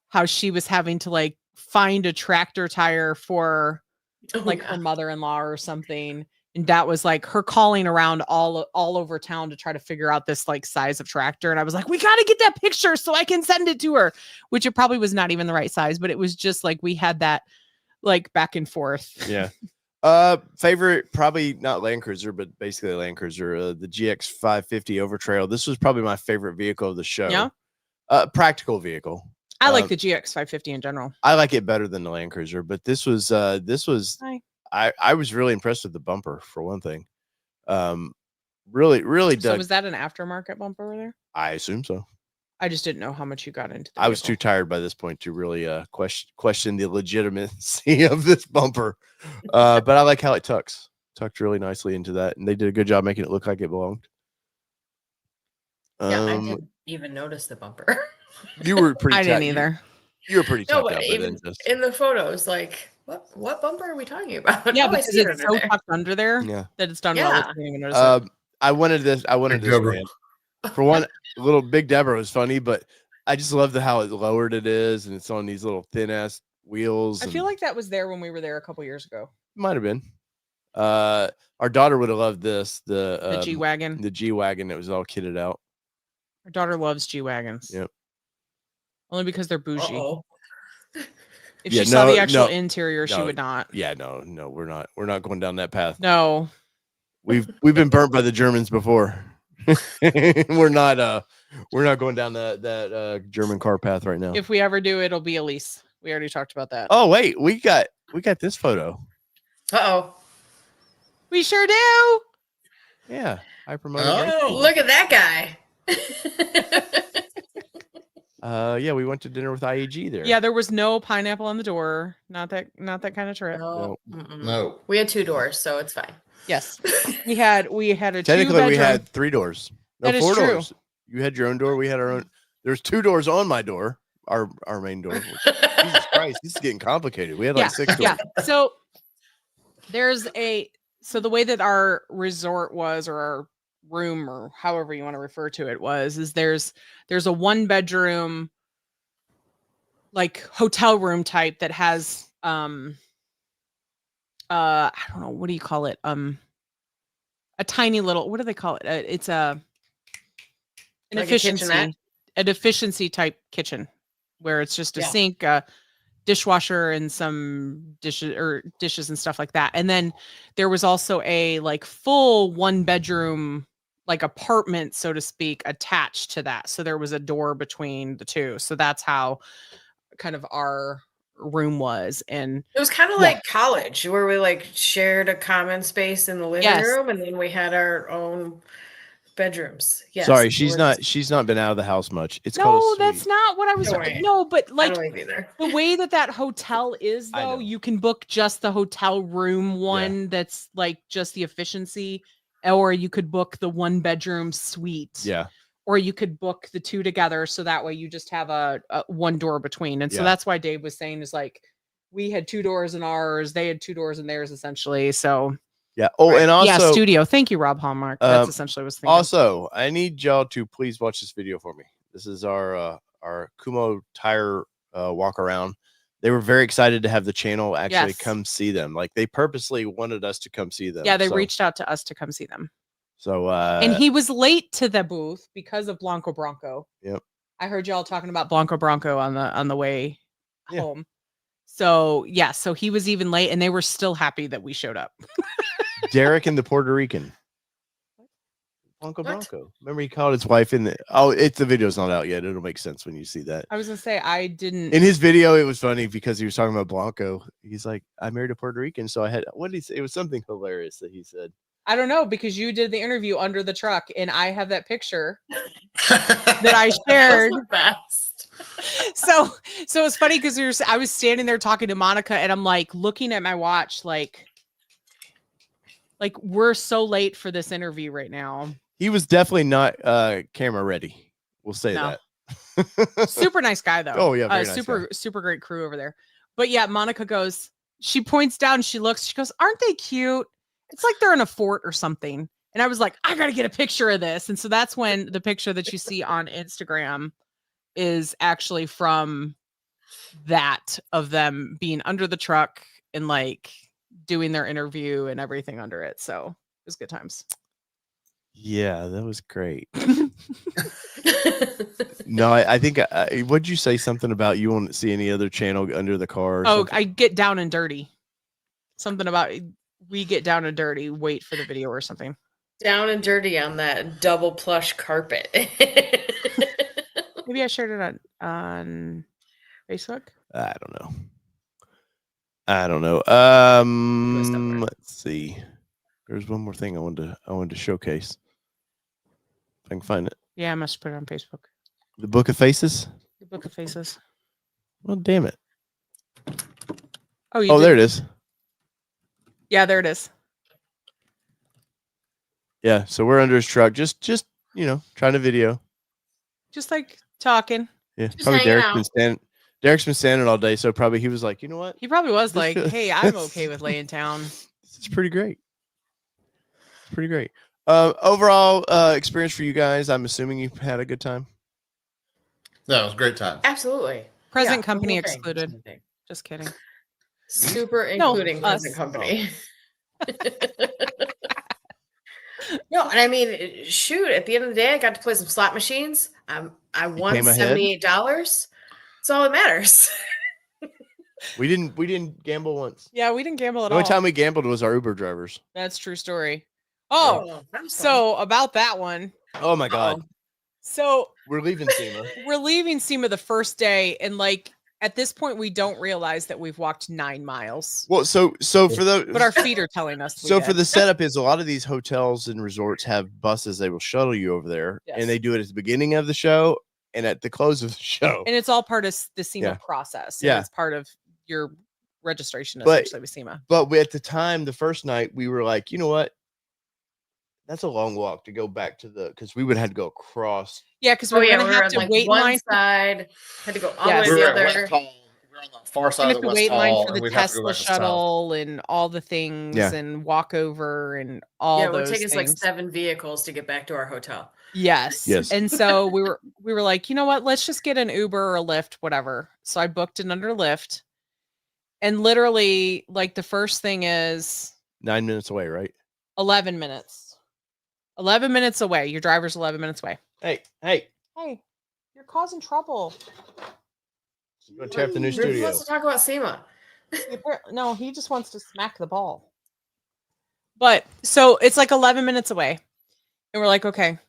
how she was having to like find a tractor tire for like her mother-in-law or something. And that was like her calling around all over town to try to figure out this like size of tractor. And I was like, we got to get that picture so I can send it to her, which it probably was not even the right size, but it was just like, we had that like back and forth. Yeah. Favorite, probably not Land Cruiser, but basically Land Cruiser, the GX 550 Overtrail. This was probably my favorite vehicle of the show. Yeah. Practical vehicle. I like the GX 550 in general. I like it better than the Land Cruiser, but this was I was really impressed with the bumper for one thing. Really So dug. was that an aftermarket bumper over there? I assume so. I just didn't know how much you got into. I was too tired by this point to really question the legitimacy of this bumper. But I like how it tucked really nicely into that, and they did a good job making it look like it belonged. Yeah, I didn't even notice the bumper. You were pretty. I didn't either. You were pretty. No, tapped but out by even then, just. in the photos, like what bumper are we talking about? Yeah, Oh, I because see it it's under so there. tucked under there Yeah. that it's done well. Yeah. That you didn't even notice it. I wanted this. Big Deborah. Man. For one, little Big Deborah was funny, but I just love how lowered it is, and it's on these little thin ass wheels. I feel like that was there when we were there a couple years ago. Might have been. Our daughter would have loved this. The G wagon. The G wagon that was all kitted out. Our daughter loves G wagons. Yep. Only because they're bougie. Uh-oh. If Yeah, she saw the no, actual no, interior, she no. wonot. Yeah, no, we're not going down that path. No. We've been burnt by the Germans before. we're not going down that German car path right now. If we ever do, it'll be Elise. We already talked about that. Oh wait, we got this photo. Uh-oh. We sure do. Yeah, I promoted. Oh. Look at that guy. Yeah, we went to dinner with IAG there. Yeah, there was no pineapple on the door. Not that kind of trip. No. No. We had 2 doors, so it's fine. Yes. We had a Technically, we 2-bedroom. had 3 doors. No, That is 4 true. doors. You had your own door. We had our own. There's 2 doors on my door. Our main door. Jesus Christ, this is getting complicated. We had like 6 doors. Yeah. So so the way that our resort was, or our room, or however you want to refer to it is there's a 1-bedroom like hotel room type that has I don't know, what do you call it? A tiny little, what do they call it? It's a An Like a kitchenette? efficiency type kitchen where it's just a Yeah. sink, a dishwasher, and some dishes and stuff like that. And then there was also a like full 1-bedroom like apartment, so to speak, attached to that. So there was a door between the two. So that's how kind of our room was. And It was kind of like college where we like shared a common space in the living Yes. room and then we had our own bedrooms. Yes. Sorry, it she's was- not been out of the house much. It's no, called a that's suite. not what I was. Don't worry. No, but I like don't like either. the way that hotel is, I though, know. you can book just the hotel room one that's like just the efficiency, or you could book the 1-bedroom suite. Yeah. Or you could book the two together, so that way you just have a one door between. And so Yeah. that's why Dave was saying is like we had 2 doors in ours, they had 2 doors in theirs, essentially. So Yeah. Oh, and also yeah, studio. Thank you, Rob Hallmark. That's essentially what I was thinking. Also, I need y'all to please watch this video for me. This is our Kumo tire walk around. They were very excited to have the channel actually come see them. Like they purposely wanted us to come see them. Yeah, they reached out to us to come see them. So and he was late to the booth because of Bronco. Yep. I heard y'all talking about Bronco on the way home. So yeah, so he was even late and they were still happy that we showed up. Derek and the Puerto Rican. Bronco. Remember he called his wife in the the video's not out yet. It'll make sense when you see that. I was gonna say I didn't in his video. It was funny because he was talking about Blanco. He's like, I married a Puerto Rican, so I had what did he say? It was something hilarious that he said. I don't know, because you did the interview under the truck and I have that picture that I shared. Best. So it's funny because I was standing there talking to Monica and I'm like looking at my watch like we're so late for this interview right now. He was definitely not camera ready. We'll say that. Super nice guy though. Oh yeah, very nice super great crew over there. But yeah, Monica goes, she points down, she looks, she goes, aren't they cute? It's like they're in a fort or something. And I was like, I got to get a picture of this. And so that's when the picture that you see on Instagram is actually from that of them being under the truck and like doing their interview and everything under it. So it was good times. Yeah, that was great. No, I think what'd you say something about you won't see any other channel under the car? I get down and dirty. Something about we get down and dirty, wait for the video or something. Down and dirty on that double plush carpet. Maybe I shared it on Facebook. I don't know. Let's see. There's one more thing I wanted to showcase. If I can find it. Yeah, I must put it on Facebook. The Book of Faces. The Book of Faces. Well, damn it. Oh, there it is. Yeah, there it is. Yeah, so we're under his truck, just trying to video. Just like talking. Yeah, Just probably hanging Derek's been standing all day, so probably he was like, you know what? He probably was like, hey, I'm okay with laying down. It's pretty great. It's pretty great. Overall experience for you guys, I'm assuming you had a good time. Yeah, it was a great time. Absolutely. Present Yeah, company the whole thing. excluded. Just kidding. Super including present company. No, and I mean, shoot, at the end of the day, I got to play some slot machines. I won $78. That's all that matters. We didn't gamble once. Yeah, we didn't gamble at The all. only time we gambled was our Uber drivers. That's true story. Oh, so about that one. Oh my God. So we're leaving SEMA. We're leaving SEMA the first day, and like at this point, we don't realize that we've walked 9 miles. Well, so for the but our feet are telling us. So for the setup is a lot of these hotels and resorts have buses. They will shuttle you over there, and they do it at the beginning of the show and at the close of the show. And it's all part of the SEMA process. Yeah, it's part of your registration essentially with SEMA. But at the time, the first night, we were like, you know what? That's a long walk to go back to because we would have to go across. Yeah, because we're gonna have to wait one line side, had to go all the way to the other. We're on the far side of the wait line Hall, for the Tesla shuttle and all the things and walk over and all those. Yeah, it would take us like things. 7 vehicles to get back to our hotel. Yes. And so we were like, you know what? Let's just get an Uber or a Lyft, whatever. So I booked it under Lyft, and literally, like the first thing is 9 minutes away, right? 11 minutes. 11 minutes away. Your driver's 11 minutes away. Hey, Hey, you're causing trouble. you want to tear up the new Rick studio? wants to talk about SEMA. No, he just wants to smack the ball. But so it's like 11 minutes away. And we're like, okay,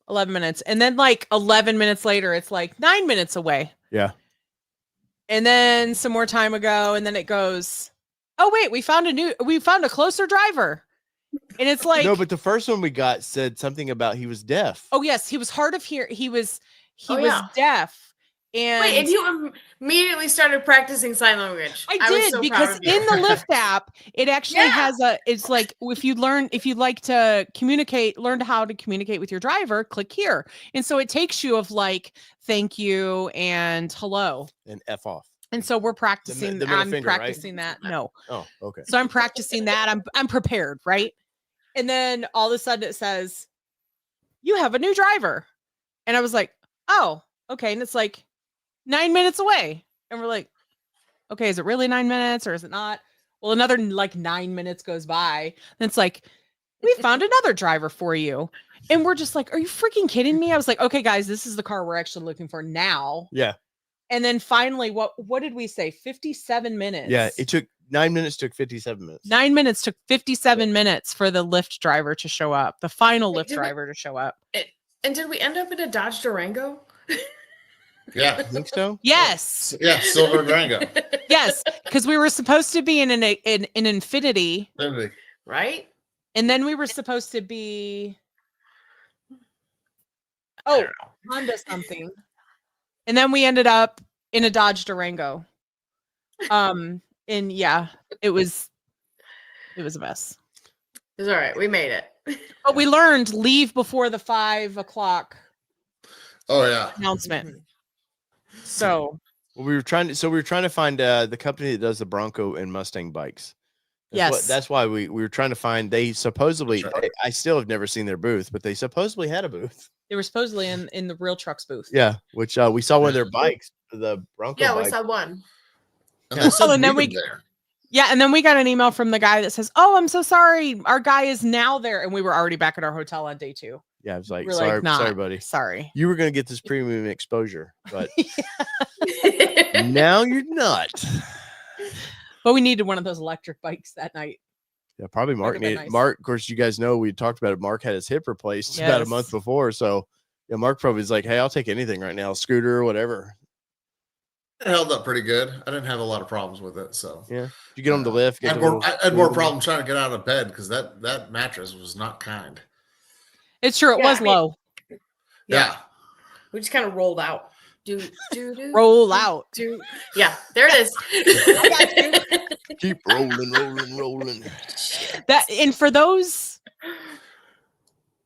11 minutes. And then like 11 minutes later, it's like 9 minutes away. Yeah. And then some more time ago. And then it goes, oh, wait, we found a closer driver. And it's like, No, but the first one we got said something about he was deaf. oh, yes, he was hard of hearing. He was yeah. deaf. And Wait, and you immediately started practicing sign language. I was did so because proud of you. in the Lyft app, it actually Yeah. it's like if you'd like to learn how to communicate with your driver, click here. And so it takes you of like, thank you and hello. And F off. And so we're practicing. the middle I'm finger, right? practicing that. No. Oh, okay. So I'm practicing that. I'm prepared, right? And then all of a sudden it says, you have a new driver. And I was like, oh, okay. And it's like 9 minutes away. And we're like, okay, is it really 9 minutes or is it not? Well, another like 9 minutes goes by. And it's like, we found another driver for you. And we're just like, are you freaking kidding me? I was like, okay, guys, this is the car we're actually looking for now. Yeah. And then finally, what did we say? 57 minutes. Yeah. It took 9 minutes, took 57 minutes. 9 minutes took 57 minutes for the Lyft driver to show up, the final Wait, Lyft driver to show up. And did we end up in a Dodge Durango? Yeah. I think so. Yes. Yeah. Silver Durango. Yes. Because we were supposed to be in an Infinity. Right? And then we were supposed to be Honda something. And then we ended up in a Dodge Durango. And yeah, it was a mess. It was all right. We made it. But we learned leave before the 5 o'clock Oh yeah. announcement. So Well, we were trying to find the company that does the Bronco and Mustang bikes. That's why we were trying to find. They supposedly, I still have never seen their booth, but they supposedly had a booth. they were supposedly in the Real Trucks booth. Yeah, which we saw one of their bikes, the Bronco. Yeah, bike. we saw one. And they said and then meet him there. Yeah, and then we got an email from the guy that says, "Oh, I'm so sorry, our guy is now there," and we were already back at our hotel on day 2. Yeah, I was like, We're sorry, "Nah, sorry, buddy. Sorry." You were going to get this premium exposure, but now you're not. But we needed one of those electric bikes that night. Yeah, probably Mark Would've been needed. nice. Mark, of course, you guys know we talked about it. Mark had his hip replaced about a Yes. month before, so yeah, Mark probably was like, "Hey, I'll take anything right now, scooter or whatever." It held up pretty good. I didn't have a lot of problems with it. So Yeah, did you get on the lift? I had more problems trying to get out of bed because that mattress was not kind. It's true. It Yeah, was I mean- low. Yeah. We just kind of rolled out. Roll out. Yeah, there it is. Keep rolling. And for those,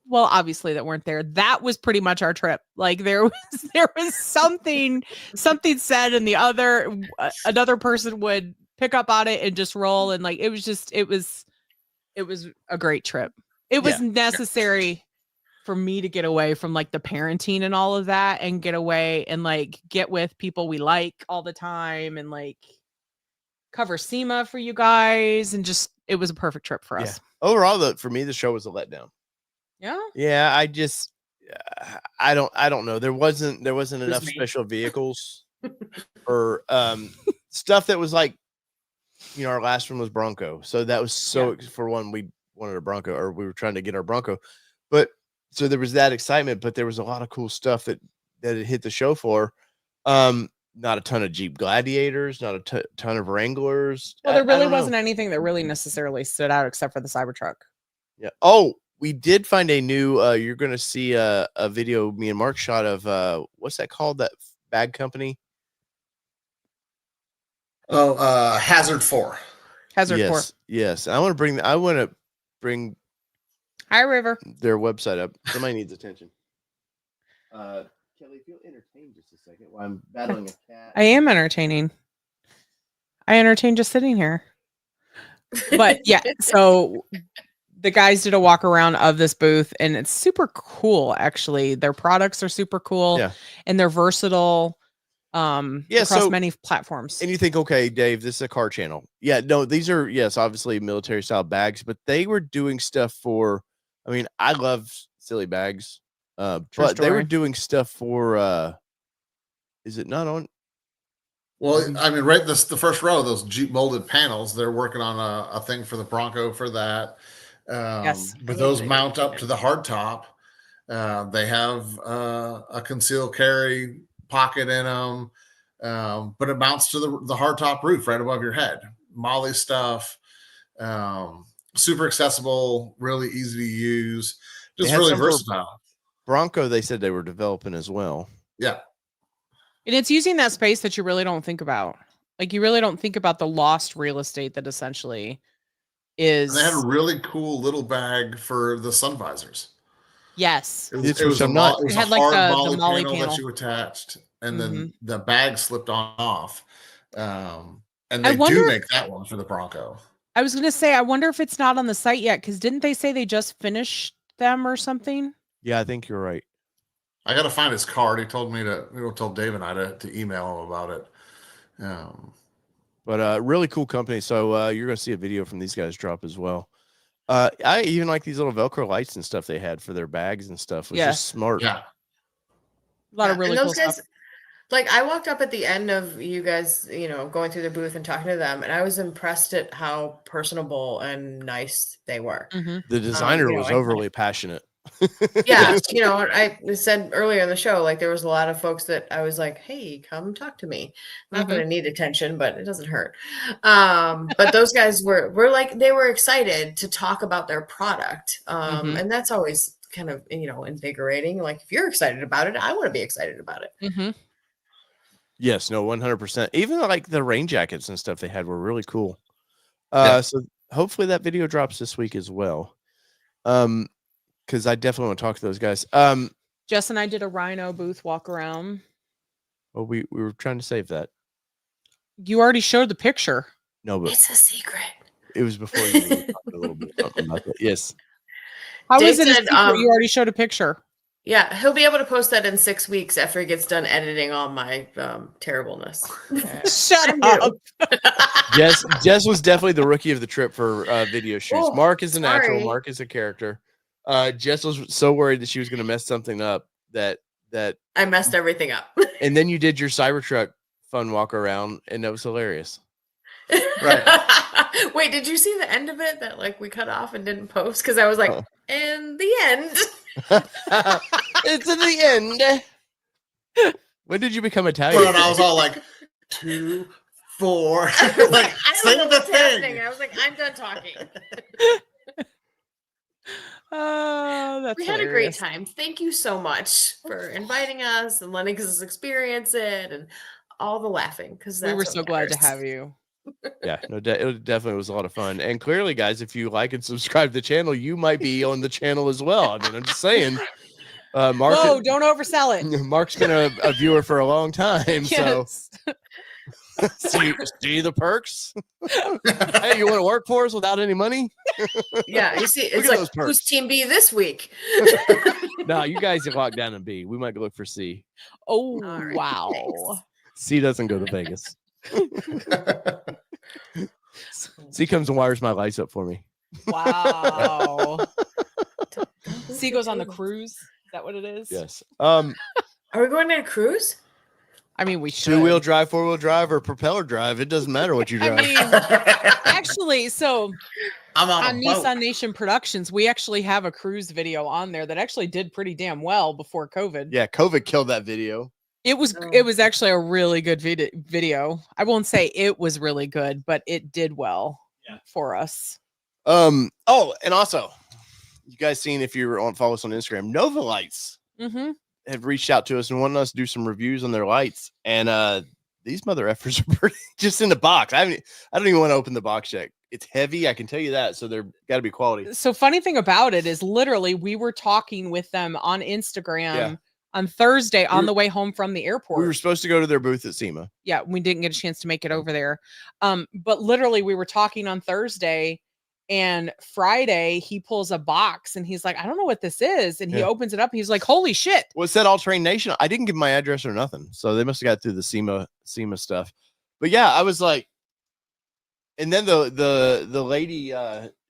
well, obviously that weren't there, that was pretty much our trip. Like there was something said, and another person would pick up on it and just roll, and like it was a great trip. It was necessary for me to get away from like the parenting and all of that, and get away and like get with people we like all the time, and like cover SEMA for you guys, and just it was a perfect trip for us. Overall, for me, the show was a letdown. Yeah, I just I don't know. There wasn't enough special vehicles or stuff that was like, our last one was Bronco. So that was for one, we wanted a Bronco, or we were trying to get our Bronco. But so there was that excitement, but there was a lot of cool stuff that it hit the show for. Not a ton of Jeep Gladiators, not a ton of Wranglers. Well, there really wasn't anything that really necessarily stood out except for the Cybertruck. Yeah. Oh, we did find a new, you're going to see a video me and Mark shot of, what's that called? That bag company? Oh, Hazard 4. Hazard 4. Yes. I want to bring Hi, River. their website up. Somebody needs attention. Kelly, if you'll entertain just a second while I'm battling a cat. I am entertaining. I entertain just sitting here. But yeah, so the guys did a walk around of this booth, and it's super cool. Actually, their products are super cool, and they're versatile. Across many platforms. And you think, okay, Dave, this is a car channel. Yeah, no, these are obviously military style bags, but they were doing stuff for. I mean, I love silly bags. But they were story. doing stuff for is it not on? Well, I mean, right, the first row, those Jeep molded panels, they're working on a thing for the Bronco for that. Yes. But I need those to mount get up to the hard top. They have a concealed carry pocket in them, but it mounts to the hard top roof right above your head. Molly stuff, super accessible, really easy to use, They just had really some for versatile. Bronco, they said they were developing as well. Yeah. And it's using that space that you really don't think about. Like you really don't think about the lost real estate that essentially is. And they had a really cool little bag for the sun visors. Yes. It was a had like hard the Molly Molly panel that panel. you attached, and Mhm. then the bag slipped on off. And I they wonder do if- make that one for the Bronco. I was gonna say, I wonder if it's not on the site yet, because didn't they say they just finished them or something? Yeah, I think you're right. I got to find his card. He told me told Dave and I to email him about it. But really cool company. So you're gonna see a video from these guys drop as well. I even like these little Velcro lights and stuff they had for their bags and stuff. It was just smart. Yeah. A lot of really and cool those guys, stuff. like I walked up at the end of you guys, going through the booth and talking to them, and I was impressed at how personable and nice they were. Mhm. The designer was I- overly passionate. Yeah, I said earlier in the show, like there was a lot of folks that I was like, "Hey, come talk to me." Not that I need attention, but it doesn't hurt. But those guys were like they were excited to talk about their product, and that's always kind of invigorating. Like if you're excited about it, I want to be excited about it. Mhm. Yes, no, 100%. Even like the rain jackets and stuff they had were really cool. Yeah. So hopefully that video drops this week as well. Because I definitely want to talk to those guys. Jess and I did a Rhino booth walk around. Well, we were trying to save that. You already showed the picture. No, but It's a secret. it was before you were talking a little bit something about that. Yes. How Dave is it a said, secret? You already showed a picture. Yeah, he'll be able to post that in 6 weeks after he gets done editing all my terribleness. Shut I'm up. Jess was definitely the rookie of the trip for video shoots. Oh, Mark is a natural. sorry. Mark is a character. Jess was so worried that she was going to mess something up that I messed everything up. and then you did your Cybertruck fun walk around, and that was hilarious. Right. Wait, did you see the end of it that like we cut off and didn't post? Because I was like, and the end. It's in the end. When did you become Italian? But I was all like 2, 4. Like, I don't know sing the what's happening. thing. I was like, I'm done talking. Oh, that's We had a great hilarious. time. Thank you so much for inviting us and letting us experience it and all the laughing. Because We were so glad to have you. Yeah, no, it definitely was a lot of fun. And clearly, guys, if you like and subscribe to the channel, you might be on the channel as well. I mean, I'm just saying. Mark, Whoa, don't oversell it. Mark's been a viewer for a long time, Yes. so see the perks. Hey, you want to work for us without any money? Yeah, you see, Look it's at like those perks. who's Team B this week? No, you guys are locked down in B. We might go look for C. Oh, All right, wow. thanks. C doesn't go to Vegas. C comes and wires my lights up for me. Wow. C goes on the cruise. Is that what it is? Yes. Are we going on a cruise? I mean, we should. 2-wheel drive, 4-wheel drive, or propeller drive. It doesn't matter what you drive. I mean, actually, so I'm on on a boat. Nissan Nation Productions, we actually have a cruise video on there that actually did pretty damn well before COVID. Yeah, COVID killed that video. It was actually a really good video. I won't say it was really good, but it did well for us. Oh, and also, you guys seen if you're follow us on Instagram, Nova Lights Mm-hmm. have reached out to us and wanted us to do some reviews on their lights. And these mother effers are pretty just in the box. I don't even want to open the box yet. It's heavy, I can tell you that. So they're got to be quality. So funny thing about it is literally we were talking with them on Instagram on Thursday on the way home from the airport. We were supposed to go to their booth at SEMA. Yeah, we didn't get a chance to make it over there. But literally we were talking on Thursday, and Friday he pulls a box and he's like, I don't know what this is. And he opens it up. He's like, holy shit. Well, it said All Terrain Nation. I didn't give my address or nothing. So they must have got through the SEMA stuff. But yeah, I was like, and then the lady,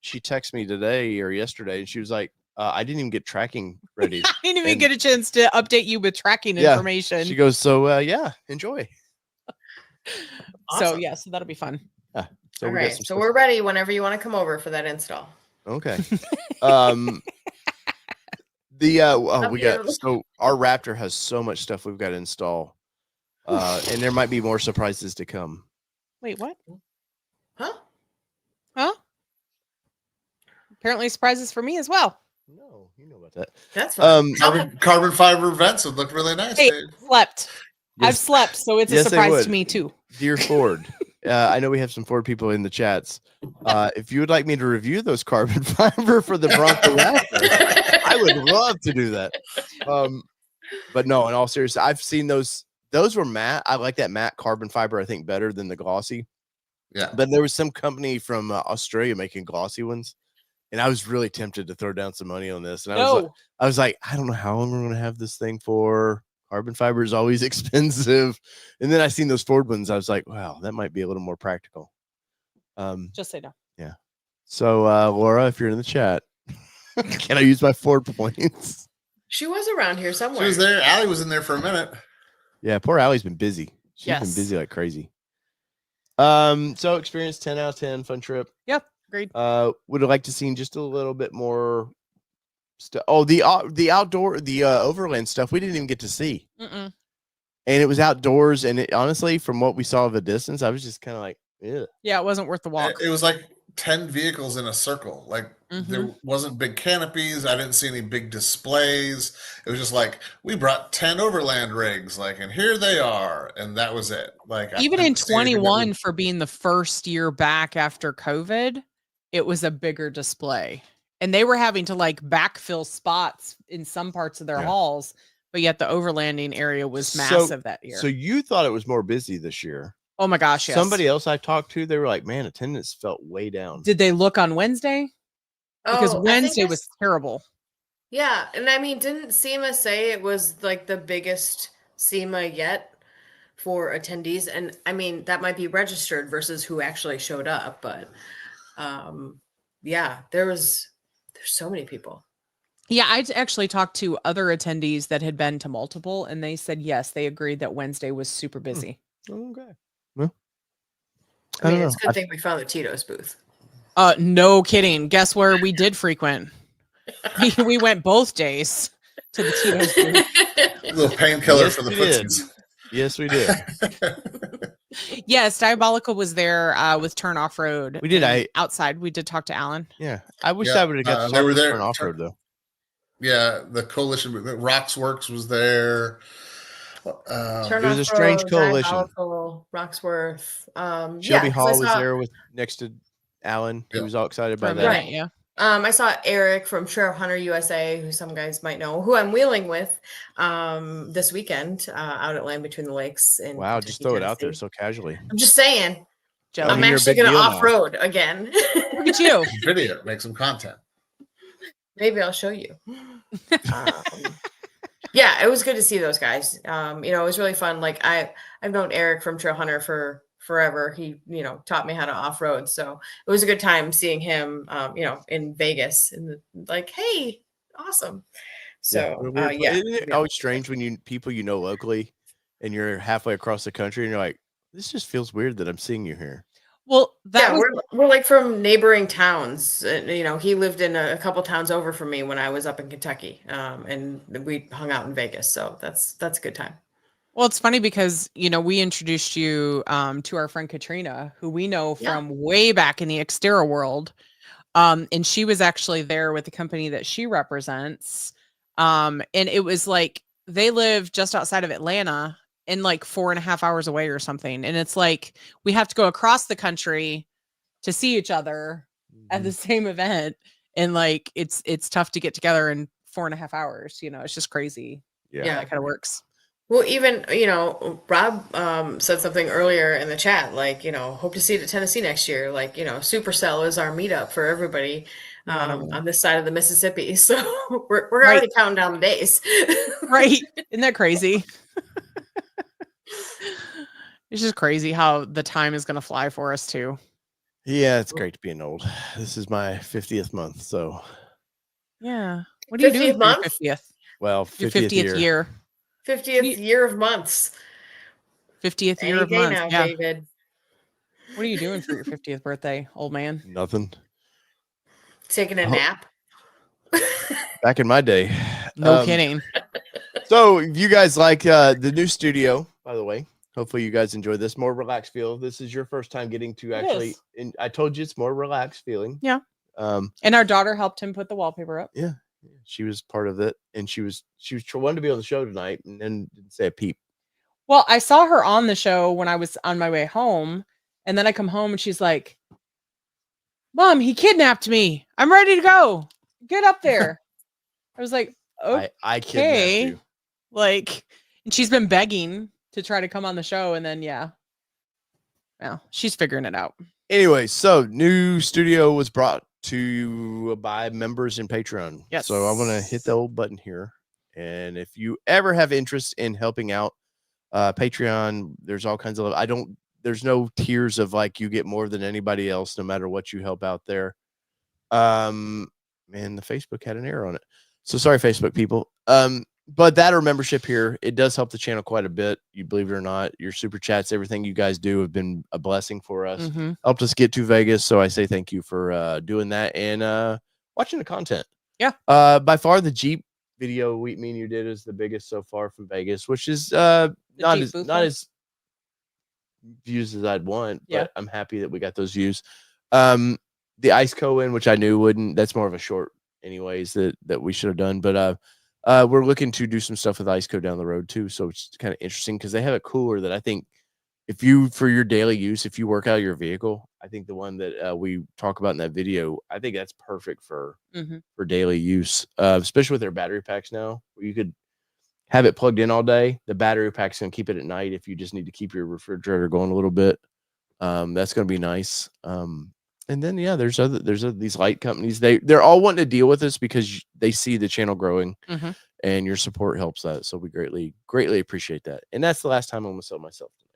she texted me today or yesterday, and she was like, I didn't even get tracking ready. I didn't even And- get a chance to update you with tracking Yeah, information. She goes, so yeah, enjoy. So Awesome. yeah, so that'll be fun. Yeah. So All we got right. some So stuff. we're ready whenever you want to come over for that install. Okay. We Love got you. so our Raptor has so much stuff we've got to install. And there might be more surprises to come. Wait, what? Huh? Huh? Apparently surprises for me as well. No, you know about that. That's fine. Carbon fiber vents would look really nice, Hey, Dave. slept. I've Yes, slept, so it's a yes, they surprise would. to me too. dear Ford. I know we have some Ford people in the chats. If you would like me to review those carbon fiber for the Bronco Raptor, I would love to do that. But no, in all seriousness, I've seen those. Those were matte. I like that matte carbon fiber, I think, better than the glossy. Yeah. But there was some company from Australia making glossy ones. And I was really tempted to throw down some money on this. And I was like, I don't know how long we're going to have this thing for. Carbon fiber is always expensive. And then I seen those Ford ones. I was like, wow, that might be a little more practical. Just say no. Yeah. So, Laura, if you're in the chat, can I use my Ford points? She was around here somewhere. She was there. Allie was in there for a minute. Yeah, poor Allie's been busy. She's been busy like crazy. So experience 10 out of 10, fun trip. Yep, agreed. Would have liked to seen just a little bit more stuff. Oh, the outdoor, the overland stuff we didn't even get to see. Mm-mm. And it was outdoors, and it, honestly, from what we saw of a distance, I was just kind of like, ew. Yeah, it wasn't worth the walk. It was like 10 vehicles in a circle. Like there wasn't big canopies. I didn't see any big displays. It was just like, we brought 10 overland rigs, like, and here they are. And that was it. Like Even I in didn't see anything that 21, was- for being the first year back after COVID, it was a bigger display. And they were having to like backfill spots in some parts of their halls, but yet the overlanding area was massive that year. So you thought it was more busy this year. Oh my gosh, yes. Somebody else I talked to, they were like, man, attendance felt way down. Did they look on Wednesday? Because Oh, I think Wednesday I was s- terrible. Yeah, and I mean, didn't SEMA say it was like the biggest SEMA yet for attendees? And I mean, that might be registered versus who actually showed up, but yeah, there's so many people. Yeah, I actually talked to other attendees that had been to multiple, and they said yes, they agreed that Wednesday was super busy. Okay. Well, I mean, don't it's a know. good thing we found the Tito's booth. No kidding. Guess where we did frequent? We went both days to the Tito's booth. little painkiller Yes, for the we did. footsies. Yes, we did. Yes, Diabolical was there with Turn Off Road. We did. and outside. We did talk to Alan. Yeah. I wish Yeah, I would have got to they talk were to there. Turn off road though. Yeah, the coalition, Roxworks was there. Turn it was Off a strange Road, coalition. Diabolical, Roxworth. Shelby 'cause I Hall was saw- there with next to Alan. He Yep. was all excited by For a that. minute, Right. yeah. I saw Erich from Trail Hunter USA, who some guys might know, who I'm wheeling with this weekend out at Land Between the Lakes. In Wow, just Kentucky, throw it out there Tennessee. so casually. I'm just saying. Joe, I I'm mean, you're a actually big going to deal now. off road again. look at you. Video, make some content. Maybe I'll show you. Yeah, it was good to see those guys. It was really fun. Like I've known Erich from Trail Hunter for forever. He, taught me how to off road. So it was a good time seeing him, in Vegas and like, hey, awesome. So Isn't it always strange when people locally and you're halfway across the country and you're like, this just feels weird that I'm seeing you here. Well, that was we're like from neighboring towns. He lived in a couple towns over from me when I was up in Kentucky, and we hung out in Vegas. So that's a good time. Well, it's funny because, we introduced you to our friend Katrina, who we know from way back in the Xterra world. And she was actually there with the company that she represents. And it was like they live just outside of Atlanta and like 4.5 hours away or something. And it's like we have to go across the country to see each other at the same event. And like it's tough to get together in 4.5 hours. It's just crazy. Yeah. That kind of works. Well, even, Rob said something earlier in the chat, like, hope to see you at Tennessee next year. Like, Supercell is our meetup for everybody on this side of the Mississippi. So we're already counting down the days. Right. Isn't that crazy? It's just crazy how the time is going to fly for us too. Yeah, it's great to be an old. This is my 50th month, so Yeah. What are you doing 50th for month? your 50th? Well, Your 50th, year. 50th year of months. 50th year Any of day month. now, Yeah. David. What are you doing for your 50th birthday, old man? Nothing. Taking a Oh. nap. Back in my day. No kidding. So if you guys like the new studio, by the way, hopefully you guys enjoy this more relaxed feel. This is your first time getting to actually, and I told you it's more relaxed feeling. Yeah. And our daughter helped him put the wallpaper up. Yeah. She was part of it, and she wanted to be on the show tonight, and then didn't say a peep. Well, I saw her on the show when I was on my way home, and then I come home and she's like, "Mom, he kidnapped me. I'm ready to go. Get up there." I was like, I kidnapped you. Like, and she's been begging to try to come on the show, and then well, she's figuring it out. Anyway, so new studio was brought to you by members in Patreon. Yes. So I want to hit the old button here, and if you ever have interest in helping out, Patreon, there's all kinds of. There's no tiers of like you get more than anybody else, no matter what you help out there. Man, the Facebook had an error on it. So sorry, Facebook people. But that or membership here, it does help the channel quite a bit. You believe it or not, your super chats, everything you guys do have been a blessing for us. Mm-hmm. Helped us get to Vegas. So I say thank you for doing that and watching the content. Yeah. By far the Jeep video me and you did is the biggest so far from Vegas, which is not as views as I'd want, but I'm happy that we got those views. The Ice Co-in, which I knew wouldn't, that's more of a short anyways that we should have done, but we're looking to do some stuff with Ice Co down the road too, so it's kind of interesting because they have a cooler that I think if you, for your daily use, if you work out your vehicle, I think the one that we talk about in that video, I think that's perfect for daily use, especially with their battery packs now, where you could have it plugged in all day. The battery pack's going to keep it at night if you just need to keep your refrigerator going a little bit. That's going to be nice. And then, there's these light companies. They're all wanting to deal with us because they see the channel growing and your support helps that. So we greatly appreciate that. And that's the last time I'm going to sell myself tonight.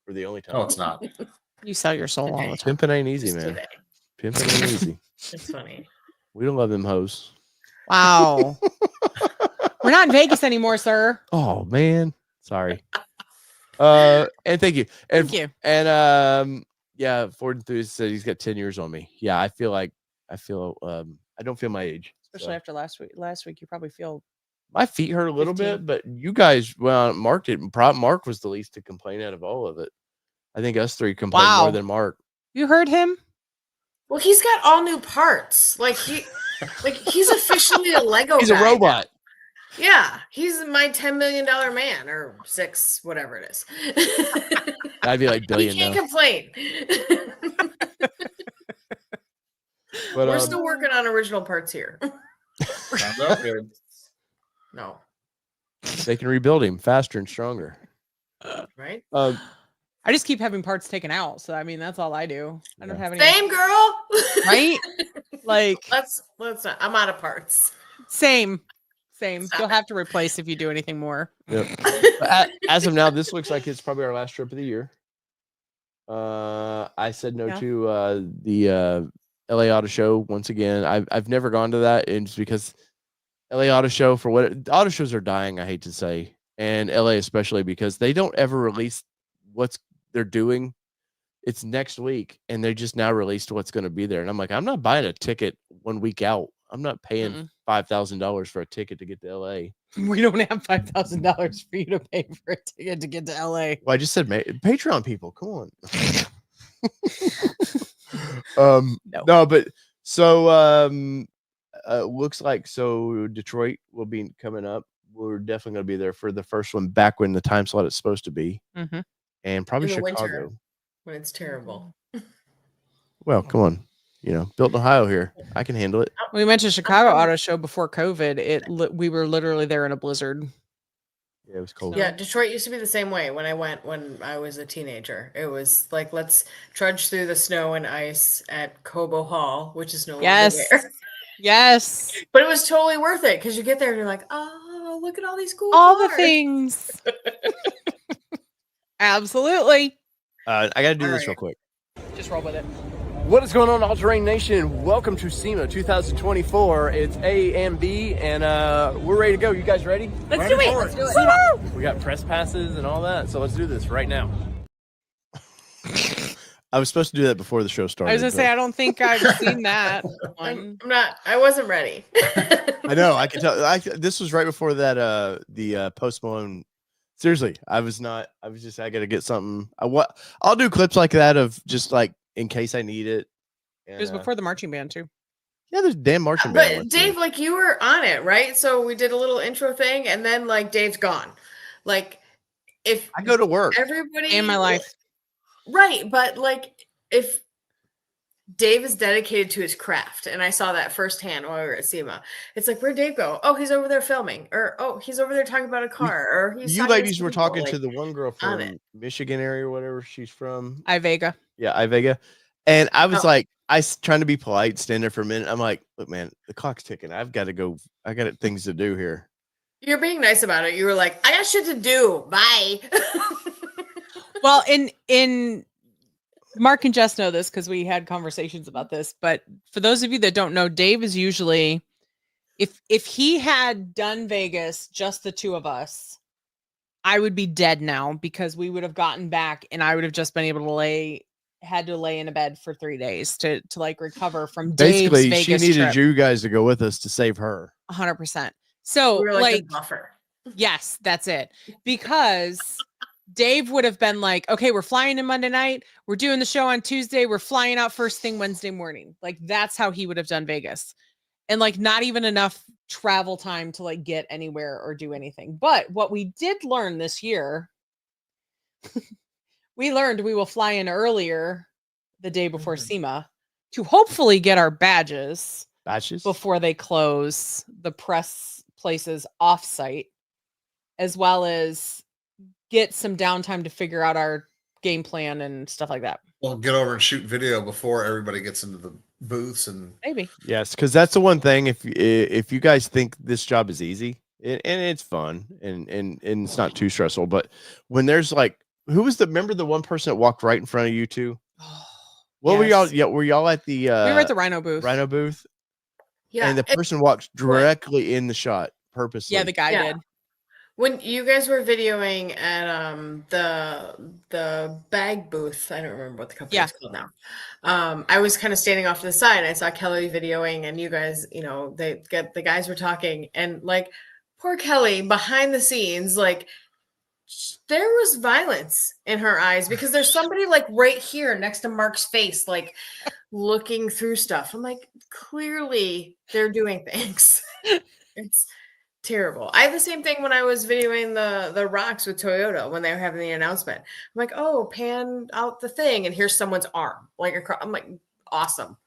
For the only time. Oh, it's not. You sell your soul all the time. Pimping ain't easy, man. Pimping ain't easy. It's funny. We don't love them hoes. Wow. We're not in Vegas anymore, sir. Oh man. Sorry. And thank you. And, Thank you. And Ford Enthusiast said he's got 10 years on me. Yeah, I don't feel my age. Especially after last week. Last week you probably feel my feet hurt a little 15. bit, but you guys, Mark didn't. Mark was the least to complain out of all of it. I think us three complained more than Mark. You heard him? Well, he's got all new parts. He's officially a Lego He's guy a robot. now. Yeah, he's my $10 million man, or 6, whatever it is. I'd be like billion. He can't now. complain. But, we're still working on original parts here. Sounds out good. No. They can rebuild him faster and stronger. Right? I just keep having parts taken out. So I mean that's all I do. I don't have any. Same girl. Right? Like let's not. I'm out of parts. Same. You'll have to replace if you do anything more. Yep. As of now, this looks like it's probably our last trip of the year. I said no to the LA Auto Show once again. I've never gone to that, and it's because LA Auto Show, for what auto shows are dying, I hate to say, and LA especially, because they don't ever release what they're doing. It's next week, and they just now released what's going to be there, and I'm like, I'm not buying a ticket 1 week out. I'm not paying $5,000 for a ticket to get to LA. We don't have $5,000 for you to pay for a ticket to get to LA. Well, I just said Patreon people, come on. No, but so looks like Detroit will be coming up. We're definitely going to be there for the first one back when the time slot is supposed to be, and probably in the Chicago winter, when it's terrible. Well, come on, built in Ohio here. I can handle it. We went to Chicago Auto Show before COVID. We were literally there in a blizzard. Yeah, it was cold. Yeah, Detroit used to be the same way when I went when I was a teenager. It was like, let's trudge through the snow and ice at Cobo Hall, which is no longer there. Yes. But it was totally worth it because you get there and you're like, oh, look at all these cool the cars. things. Absolutely. I got to do this real quick. Just roll with it. What is going on, All Terrain Nation? Welcome to SEMA 2024. It's A and B, and we're ready to go. You guys ready? Let's do it. Let's do it. We got press passes and all that, so let's do this right now. I was supposed to do that before the show started. I was gonna say I don't think I've seen that one. I'm not. I wasn't ready. I know. I can tell. This was right before that. The Post Malone. Seriously, I was not. I was just. I got to get something. I'll do clips like that of just like in case I need it. And, It was before the marching band too. Yeah, there's damn marching band. But Dave, like you were on it, right? So we did a little intro thing, and then like Dave's gone. Like if I go to work. everybody In my life. right? But like if Dave is dedicated to his craft, and I saw that firsthand while we were at SEMA. It's like, where'd Dave go? Oh, he's over there filming, or oh, he's over there talking about a car, or he's You talking to ladies were people, talking like, to the one girl on from it. Michigan area or whatever she's from. Vega. Yeah, Vega. And I was Oh. like, trying to be polite, stand there for a minute. I'm like, look, man, the clock's ticking. I've got to go. I got things to do here. You're being nice about it. You were like, I got shit to do. Bye. Well, in Mark and Jess know this because we had conversations about this. But for those of you that don't know, Dave is usually, if he had done Vegas, just the two of us, I would be dead now because we would have gotten back and I would have just been able to had to lay in a bed for 3 days to like recover from Basically, Dave's she Vegas needed trip. you guys to go with us to save her. 100%. So We were like the buffer. yes, that's it. Because Dave would have been like, okay, we're flying in Monday night. We're doing the show on Tuesday. We're flying out first thing Wednesday morning. Like that's how he would have done Vegas. And like not even enough travel time to like get anywhere or do anything. But what we did learn this year, we learned we will fly in earlier the day before SEMA to hopefully get our badges before they close the press places off site, as well as get some downtime to figure out our game plan and stuff like that. We'll get over and shoot video before everybody gets into the booths and Maybe. Yes, because that's the one thing. If you guys think this job is easy and it's fun and it's not too stressful, but when there's like, remember the one person that walked right in front of you two? What were y'all? Yeah, were y'all at the? We were at the Rhino booth. Rhino booth. Yeah. And the person walked directly in the shot purposely. Yeah, the guy did. When you guys were videoing at the bag booth, I don't remember what the company is called now. I was kind of standing off to the side. I saw Kelly videoing, and you guys, the guys were talking, and like poor Kelly behind the scenes, like there was violence in her eyes because there's somebody like right here next to Mark's face, like looking through stuff. I'm like, clearly they're doing things. It's terrible. I have the same thing when I was videoing the rocks with Toyota when they were having the announcement. I'm like, oh, pan out the thing, and here's someone's arm. Like I'm like, awesome.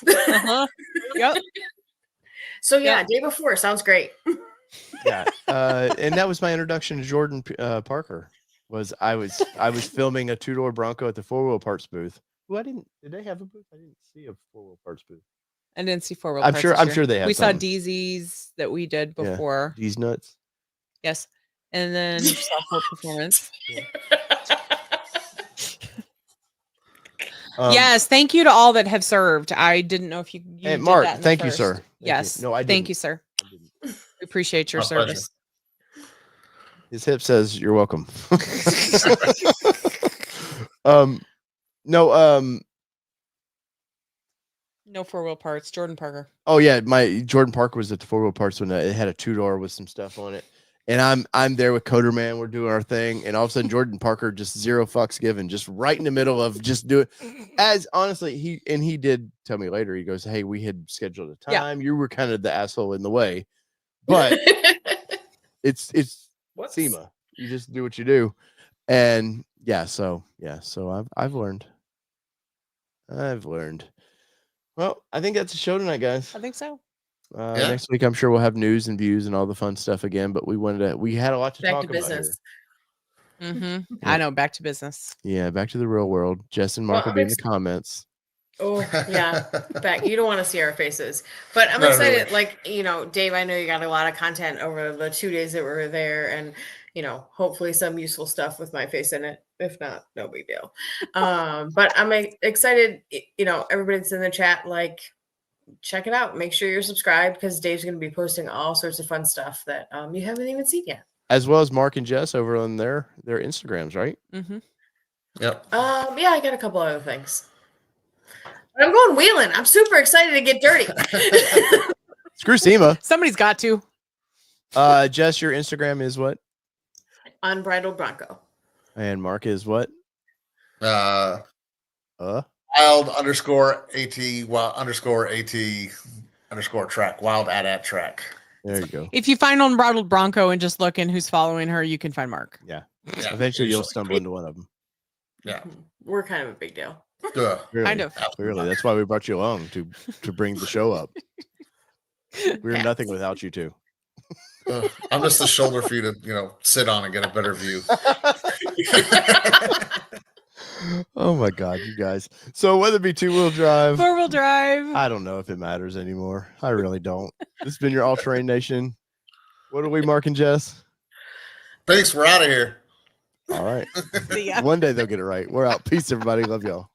Yep. So yeah, day before sounds great. Yeah, and that was my introduction to Jordan Parker. I was filming a 2-door Bronco at the 4-wheel parts booth. Did they have a booth? I didn't see a 4-wheel parts booth. I didn't see 4-wheel. I'm sure they have. We saw DZs that we did before. These nuts. Yes, and then saw full performance. Yes, thank you to all that have served. I didn't know if you hey, did Mark, that in thank the you, first. sir. Yes, No, I didn't. thank you, sir. We appreciate your service. His hip says you're welcome. No 4-wheel parts. Jordan Parker. Oh yeah, my Jordan Parker was at the 4-wheel parts when it had a 2-door with some stuff on it, and I'm there with Coder Man. We're doing our thing, and all of a sudden Jordan Parker just zero fucks given, just right in the middle of just do it. As honestly, he did tell me later. He goes, "Hey, we had scheduled a time. You were kind of the asshole in the way, but it's SEMA. You just do what you do." And so I've learned. Well, I think that's a show tonight, guys. I think so. Next week, I'm sure we'll have news and views and all the fun stuff again. But we had a lot to talk about business. Mm-hmm. I know. Back to business. Yeah, back to the real world. Jess and Mark will be in the comments. Oh yeah, back. You don't want to see our faces, but I'm Not excited. really. Like Dave, I know you got a lot of content over the 2 days that we were there, and hopefully some useful stuff with my face in it. If not, no big deal. But I'm excited. Everybody that's in the chat, like, check it out. Make sure you're subscribed because Dave's going to be posting all sorts of fun stuff that you haven't even seen yet. As well as Mark and Jess over on their Instagrams, right? Mm-hmm. Yep. Yeah, I got a couple other things. But I'm going wheeling. I'm super excited to get dirty. Screw SEMA. Somebody's got to. Jess, your Instagram is what? Unbridled Bronco. And Mark is what? Wild underscore AT track. Wild at track. There you go. If you find Unbridled Bronco and just look in who's following her, you can find Mark. Yeah. Yeah, Eventually you'll usually. stumble into one of them. Yeah. We're kind of a big deal. Duh. Clearly, Kind of. Clearly. That's why we brought you along to bring the show up. We're Yeah. nothing without you two. I'm just the shoulder for you to, sit on and get a better view. Oh my God, you guys. So whether it be 2-wheel drive, 4-wheel drive. I don't know if it matters anymore. I really don't. This has been your All Terrain Nation. What are we, Mark and Jess? Thanks. We're out of here. All right. See ya. One day they'll get it right. We're out. Peace, everybody. Love y'all.